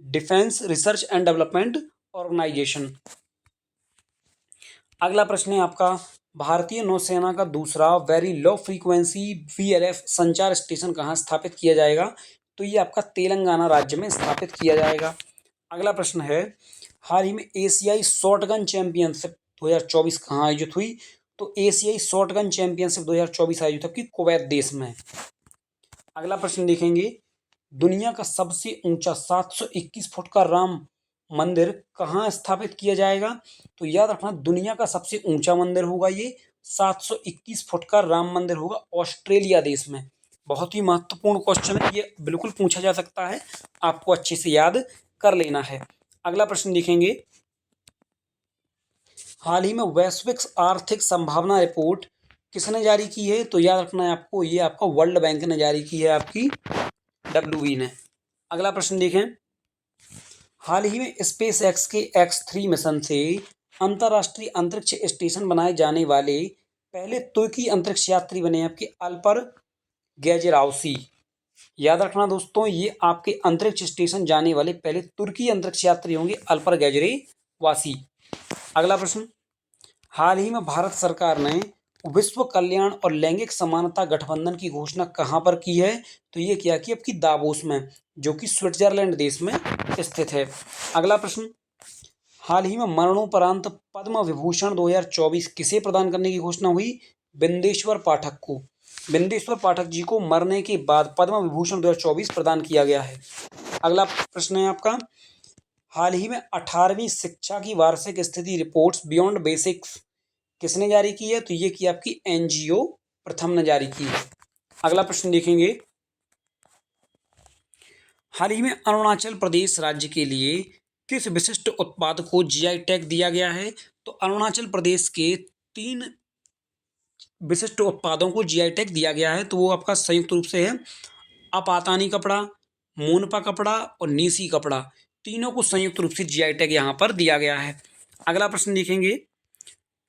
defence research and development organisation. अगला प्रश्न है आपका, भारतीय नौसेना का दूसरा वेरी लो फ्रीक्वेंसी VLF संचार स्टेशन कहाँ स्थापित किया जाएगा? तो ये आपका तेलंगाना राज्य में स्थापित किया जाएगा। अगला प्रश्न है, हाल ही में एशियाई शॉटगन चैंपियनशिप 2024 कहाँ आयोजित हुई? तो एशियाई शॉटगन चैंपियनशिप 2024 आयोजित हुई कुवैत देश में। अगला प्रश्न देखेंगे, दुनिया का सबसे ऊंचा 721 फुट का राम मंदिर कहाँ स्थापित किया जाएगा? तो याद रखना, दुनिया का सबसे ऊंचा मंदिर होगा ये 721 फुट का राम मंदिर होगा ऑस्ट्रेलिया देश में। बहुत ही महत्वपूर्ण क्वेश्चन है, ये बिल्कुल पूछा जा सकता है, आपको अच्छे से याद कर लेना है। अगला प्रश्न देखेंगे, हाल ही में वैश्विक आर्थिक संभावना रिपोर्ट किसने जारी की है? तो याद रखना है आपको, ये आपका वर्ल्ड बैंक ने जारी की है, आपकी WB ने। अगला प्रश्न देखें, हाल ही में स्पेस एक्स के X3 मिशन से अंतर्राष्ट्रीय अंतरिक्ष स्टेशन बनाए जाने वाले पहले तुर्की अंतरिक्ष यात्री बने आपके अल्पर गैजेराउसी। याद रखना दोस्तों, ये आपके अंतरिक्ष स्टेशन जाने वाले पहले तुर्की अंतरिक्ष यात्री होंगे अल्पर गैजेरेवासी। अगला प्रश्न, हाल ही में भारत सरकार ने विश्व कल्याण और लैंगिक समानता गठबंधन की घोषणा कहाँ पर की है? तो ये किया कि आपकी दावोस में, जो कि स्विट्जरलैंड देश में स्थित है। अगला प्रश्न, हाल ही में मरणोपरांत पद्म विभूषण 2024 किसे प्रदान करने की घोषणा हुई? बिंदेश्वर पाठक को। बिंदेश्वर पाठक जी को मरने के बाद पद्म विभूषण 2024 प्रदान किया गया है। अगला प्रश्न है आपका, हाल ही में 18वीं शिक्षा की वार्षिक स्थिति रिपोर्ट्स बियॉन्ड बेसिक्स किसने जारी की है? तो ये की आपकी NGO प्रथम ने जारी की है। अगला प्रश्न देखेंगे, हाल ही में अरुणाचल प्रदेश राज्य के लिए किस विशिष्ट उत्पाद को GI टैग दिया गया है? तो अरुणाचल प्रदेश के 3 विशिष्ट उत्पादों को GI टैग दिया गया है, तो वो आपका संयुक्त रूप से है अपातानी कपड़ा, मोनपा कपड़ा और नीसी कपड़ा, तीनों को संयुक्त रूप से GI टैग यहाँ पर दिया गया है। अगला प्रश्न देखेंगे,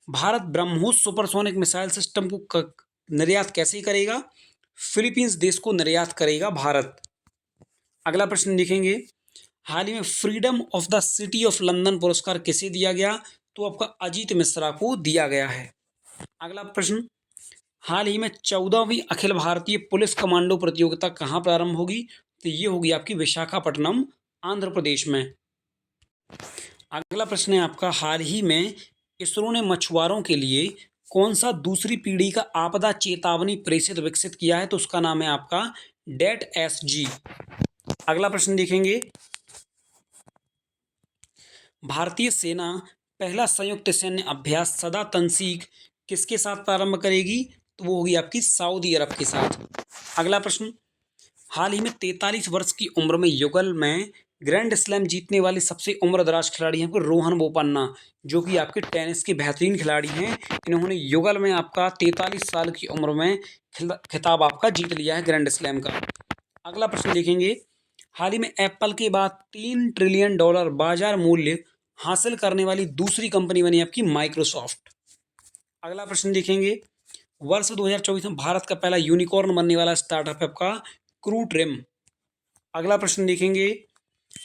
Bharat BrahMos supersonic missile system को निर्यात कैसे करेगा? फिलीपींस देश को निर्यात करेगा भारत। अगला प्रश्न देखेंगे, हाल ही में freedom of the city of London पुरस्कार किसे दिया गया? तो आपका अजीत मिश्रा को दिया गया है। अगला प्रश्न, हाल ही में 14वीं अखिल भारतीय पुलिस कमांडो प्रतियोगिता कहाँ प्रारंभ होगी? तो ये होगी आपकी विशाखापट्टनम आंध्र प्रदेश में। अगला प्रश्न है आपका, हाल ही में इसरो ने मछुआरों के लिए कौन सा दूसरी पीढ़ी का आपदा चेतावनी प्रेषित विकसित किया है? तो उसका नाम है आपका DAT-SG। अगला प्रश्न देखेंगे, भारतीय सेना पहला संयुक्त सैन्य अभ्यास सदा तंसीक किसके साथ प्रारंभ करेगी? तो वो होगी आपकी सऊदी अरब के साथ। अगला प्रश्न, हाल ही में 43 वर्ष की उम्र में युगल में ग्रैंड स्लैम जीतने वाले सबसे उम्रदराज खिलाड़ी हैं रोहन बोपन्ना, जो कि आपके टेनिस के बेहतरीन खिलाड़ी हैं। इन्होंने युगल में आपका 43 साल की उम्र में खिताब आपका जीत लिया है ग्रैंड स्लैम का। अगला प्रश्न देखेंगे, हाल ही में एप्पल के बाद $3 ट्रिलियन बाजार मूल्य हासिल करने वाली दूसरी कंपनी बनी आपकी माइक्रोसॉफ्ट। अगला प्रश्न देखेंगे, वर्ष 2024 में भारत का पहला यूनिकॉर्न बनने वाला स्टार्टअप है आपका क्रूट्रिम। अगला प्रश्न देखेंगे,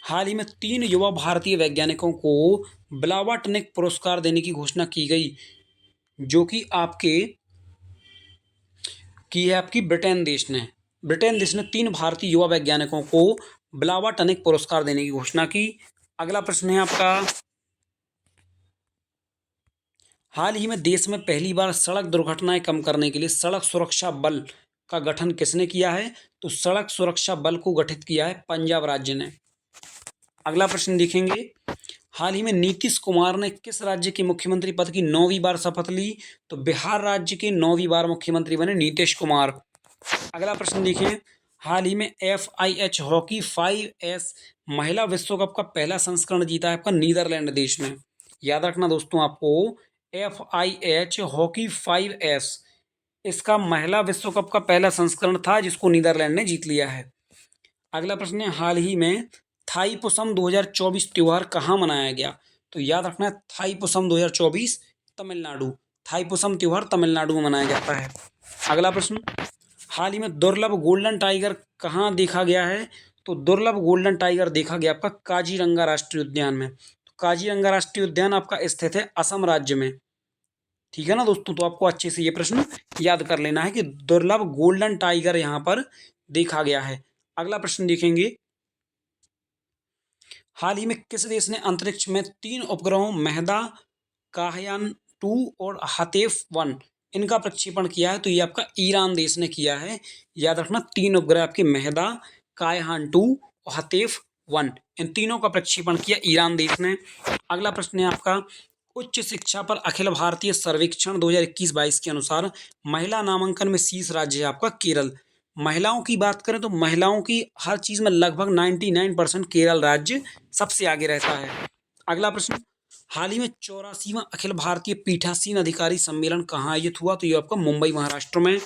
हाल ही में 3 युवा भारतीय वैज्ञानिकों को ब्लावाटनिक पुरस्कार देने की घोषणा की गई, जो कि आपके की है आपकी ब्रिटेन देश ने। ब्रिटेन देश ने 3 भारतीय युवा वैज्ञानिकों को बिलावा टनिक पुरस्कार देने की घोषणा की। अगला प्रश्न है आपका, हाल ही में देश में पहली बार सड़क दुर्घटनाएं कम करने के लिए सड़क सुरक्षा बल का गठन किसने किया है? तो सड़क सुरक्षा बल को गठित किया है पंजाब राज्य ने। अगला प्रश्न देखेंगे, हाल ही में नीतीश कुमार ने किस राज्य के मुख्यमंत्री पद की 9वीं बार शपथ ली? तो बिहार राज्य के 9वीं बार मुख्यमंत्री बने नीतीश कुमार। अगला प्रश्न देखें, हाल ही में FIH हॉकी 5S महिला विश्व कप का पहला संस्करण जीता है आपका नीदरलैंड देश ने। याद रखना दोस्तों आपको, FIH हॉकी 5S इसका महिला विश्व कप का पहला संस्करण था जिसको नीदरलैंड ने जीत लिया है। अगला प्रश्न है, हाल ही में थाईपुसम 2024 त्योहार कहाँ मनाया गया? तो याद रखना है, थाईपुसम 2024 तमिलनाडु, थाईपुसम त्योहार तमिलनाडु में मनाया जाता है। अगला प्रश्न, हाल ही में दुर्लभ गोल्डन टाइगर कहाँ देखा गया है? तो दुर्लभ गोल्डन टाइगर देखा गया आपका काजीरंगा राष्ट्रीय उद्यान में। तो काजीरंगा राष्ट्रीय उद्यान आपका स्थित है असम राज्य में। ठीक है ना दोस्तों, तो आपको अच्छे से ये प्रश्न याद कर लेना है कि दुर्लभ गोल्डन टाइगर यहाँ पर देखा गया है। अगला प्रश्न देखेंगे, हाल ही में किस देश ने अंतरिक्ष में 3 उपग्रहों मेहदा, काहयान 2 और हतेफ 1 इनका प्रक्षेपण किया है? तो ये आपका ईरान देश ने किया है। याद रखना, 3 उपग्रह आपके मेहदा, कायहान 2 और हतेफ 1 इन तीनों का प्रक्षेपण किया ईरान देश ने। अगला प्रश्न है आपका, उच्च शिक्षा पर अखिल भारतीय सर्वेक्षण 2021-22 के अनुसार महिला नामांकन में शीर्ष राज्य है आपका केरल। महिलाओं की बात करें तो महिलाओं की हर चीज में लगभग 99% केरल राज्य सबसे आगे रहता है। अगला प्रश्न, हाल ही में 84वां अखिल भारतीय पीठासीन अधिकारी सम्मेलन कहाँ आयोजित हुआ? तो ये आपका मुंबई महाराष्ट्र में।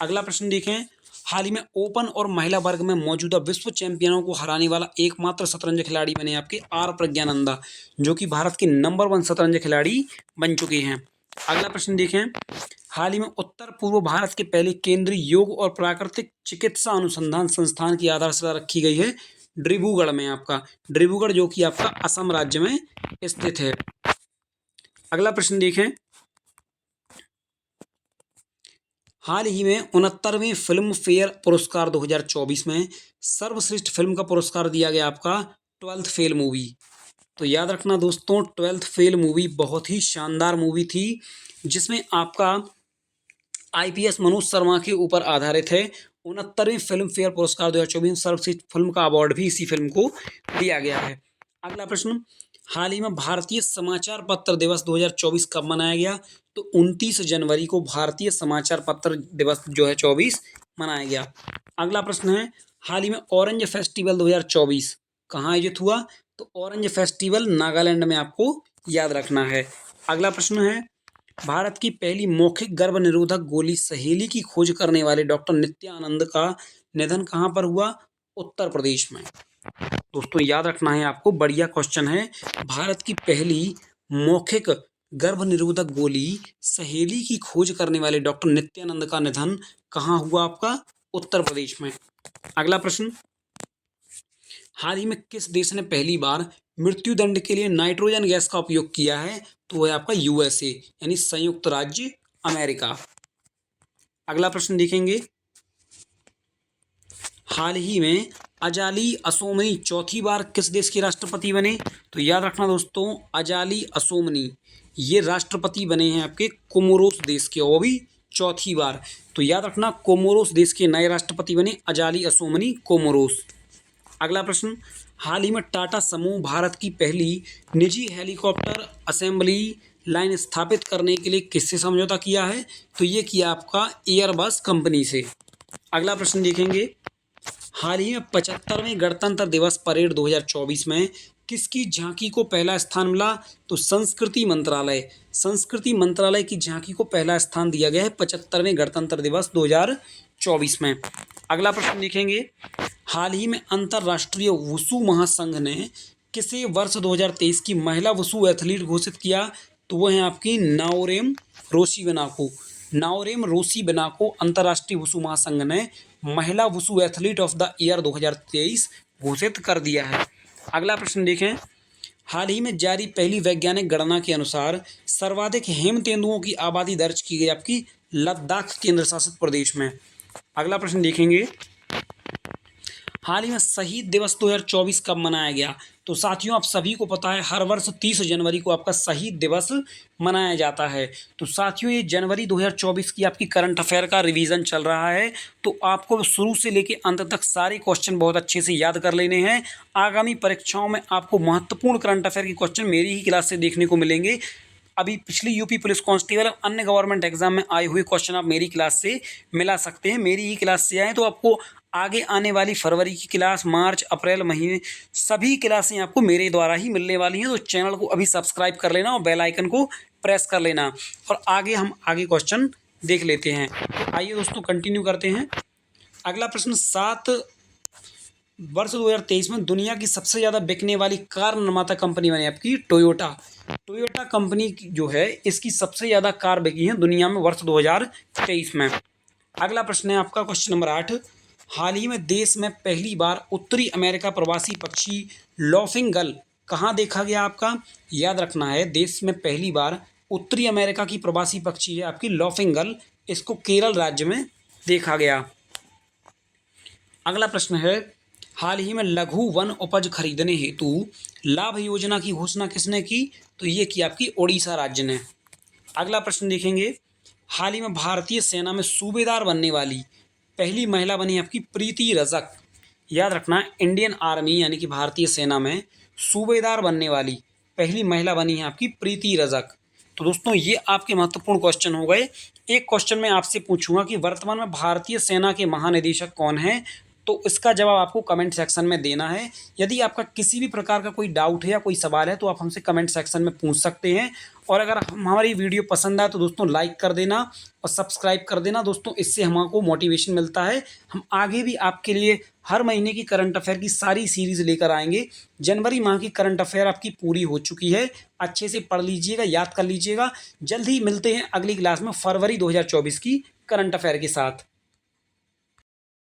अगला प्रश्न देखें, हाल ही में ओपन और महिला वर्ग में मौजूदा विश्व चैंपियनों को हराने वाला एकमात्र शतरंज खिलाड़ी बने आपके आर प्रज्ञानंदा, जो कि भारत के नंबर 1 शतरंज खिलाड़ी बन चुके हैं। अगला प्रश्न देखें, हाल ही में उत्तर पूर्व भारत के पहले केंद्रीय योग और प्राकृतिक चिकित्सा अनुसंधान संस्थान की आधारशिला रखी गई है डिब्रूगढ़ में आपका, डिब्रूगढ़ जो कि आपका असम राज्य में स्थित है। अगला प्रश्न देखें, हाल ही में 69वें फिल्म फेयर पुरस्कार 2024 में सर्वश्रेष्ठ फिल्म का पुरस्कार दिया गया आपका 12th फेल मूवी। तो याद रखना दोस्तों, 12th फेल मूवी बहुत ही शानदार मूवी थी जिसमें आपका IPS मनोज शर्मा के ऊपर आधारित है। 69वें फिल्म फेयर पुरस्कार 2024 में सर्वश्रेष्ठ फिल्म का अवार्ड भी इसी फिल्म को दिया गया है। अगला प्रश्न, हाल ही में भारतीय समाचार पत्र दिवस 2024 कब मनाया गया? तो 29 जनवरी को भारतीय समाचार पत्र दिवस जो है 24 मनाया गया। अगला प्रश्न है, हाल ही में ऑरेंज फेस्टिवल 2024 कहाँ आयोजित हुआ? तो ऑरेंज फेस्टिवल नागालैंड में आपको याद रखना है। अगला प्रश्न है, भारत की पहली मौखिक गर्भ निरोधक गोली सहेली की खोज करने वाले डॉक्टर नित्यानंद का निधन कहाँ पर हुआ? उत्तर प्रदेश में। दोस्तों याद रखना है आपको, बढ़िया क्वेश्चन है। भारत की पहली मौखिक गर्भ निरोधक गोली सहेली की खोज करने वाले डॉक्टर नित्यानंद का निधन कहाँ हुआ आपका? उत्तर प्रदेश में। अगला प्रश्न, हाल ही में किस देश ने पहली बार मृत्यु दंड के लिए नाइट्रोजन गैस का उपयोग किया है? तो वह आपका USA यानी संयुक्त राज्य अमेरिका। अगला प्रश्न देखेंगे, हाल ही में अजाली असोमनी चौथी बार किस देश के राष्ट्रपति बने? तो याद रखना दोस्तों, अजाली असोमनी ये राष्ट्रपति बने हैं आपके कोमोरोस देश के, वो भी चौथी बार। तो याद रखना, कोमोरोस देश के नए राष्ट्रपति बने अजाली असोमनी, कोमोरोस। अगला प्रश्न, हाल ही में टाटा समूह भारत की पहली निजी हेलीकॉप्टर असेंबली लाइन स्थापित करने के लिए किससे समझौता किया है? तो ये किया आपका एयरबस कंपनी से। अगला प्रश्न देखेंगे, हाल ही में 75वें गणतंत्र दिवस परेड 2024 में किसकी झांकी को पहला स्थान मिला? तो संस्कृति मंत्रालय की झांकी को पहला स्थान दिया गया है 75वें गणतंत्र दिवस 2024 में। अगला प्रश्न देखेंगे, हाल ही में अंतर्राष्ट्रीय वुशु महासंघ ने किसे वर्ष 2023 की महिला वुशु एथलीट घोषित किया? तो वह है आपकी नाओरेम रोसिबिना को अंतर्राष्ट्रीय वुशु महासंघ ने महिला wushu athlete of the year 2023 घोषित कर दिया है। अगला प्रश्न देखें, हाल ही में जारी पहली वैज्ञानिक गणना के अनुसार सर्वाधिक हेम तेंदुओं की आबादी दर्ज की गई आपकी लद्दाख केंद्र शासित प्रदेश में। अगला प्रश्न देखेंगे, हाल ही में शहीद दिवस 2024 कब मनाया गया? तो साथियों आप सभी को पता है हर वर्ष 30 जनवरी को आपका शहीद दिवस मनाया जाता है। तो साथियों ये जनवरी 2024 की आपकी करंट अफेयर का रिवीजन चल रहा है, तो आपको शुरू से लेकर अंत तक सारे क्वेश्चन बहुत अच्छे से याद कर लेने हैं। आगामी परीक्षाओं में आपको महत्वपूर्ण करंट अफेयर के क्वेश्चन मेरी ही क्लास से देखने को मिलेंगे। अभी पिछली यूपी पुलिस कांस्टेबल और अन्य गवर्नमेंट एग्जाम में आए हुए क्वेश्चन आप मेरी क्लास से मिला सकते हैं। मेरी ही क्लास से आए तो आपको आगे आने वाली फरवरी की क्लास, मार्च, अप्रैल महीने सभी क्लासें आपको मेरे द्वारा ही मिलने वाली हैं। तो चैनल को अभी सब्सक्राइब कर लेना और बेल आइकन को प्रेस कर लेना। और हम आगे क्वेश्चन देख लेते हैं। तो आइए दोस्तों कंटिन्यू करते हैं। अगला प्रश्न, 7 वर्ष 2023 में दुनिया की सबसे ज़्यादा बिकने वाली कार निर्माता कंपनी बनी आपकी टोयोटा। टोयोटा कंपनी जो है इसकी सबसे ज़्यादा कार बिकी है दुनिया में वर्ष 2023 में। अगला प्रश्न है आपका क्वेश्चन नंबर 8, हाल ही में देश में पहली बार उत्तरी अमेरिका प्रवासी पक्षी लॉफिंग गल कहाँ देखा गया? आपका याद रखना है, देश में पहली बार उत्तरी अमेरिका की प्रवासी पक्षी है आपकी लॉफिंग गल, इसको केरल राज्य में देखा गया। अगला प्रश्न है, हाल ही में लघु वन उपज खरीदने हेतु लाभ योजना की घोषणा किसने की? तो ये की आपकी ओडिशा राज्य ने। अगला प्रश्न देखेंगे, हाल ही में भारतीय सेना में सूबेदार बनने वाली पहली महिला बनी आपकी प्रीति रजक। याद रखना, इंडियन आर्मी यानी कि भारतीय सेना में सूबेदार बनने वाली पहली महिला बनी है आपकी प्रीति रजक। तो दोस्तों ये आपके महत्वपूर्ण क्वेश्चन हो गए। एक क्वेश्चन मैं आपसे पूछूंगा कि वर्तमान में भारतीय सेना के महानिदेशक कौन हैं? तो इसका जवाब आपको कमेंट सेक्शन में देना है। यदि आपका किसी भी प्रकार का कोई डाउट है या कोई सवाल है तो आप हमसे कमेंट सेक्शन में पूछ सकते हैं। और अगर हमारी वीडियो पसंद आए तो दोस्तों लाइक कर देना और सब्सक्राइब कर देना दोस्तों, इससे हमको मोटिवेशन मिलता है। हम आगे भी आपके लिए हर महीने की करंट अफेयर की सारी सीरीज़ लेकर आएंगे। जनवरी माह की करंट अफेयर आपकी पूरी हो चुकी है, अच्छे से पढ़ लीजिएगा, याद कर लीजिएगा। जल्द ही मिलते हैं अगली क्लास में फरवरी 2024 की करंट अफेयर के साथ।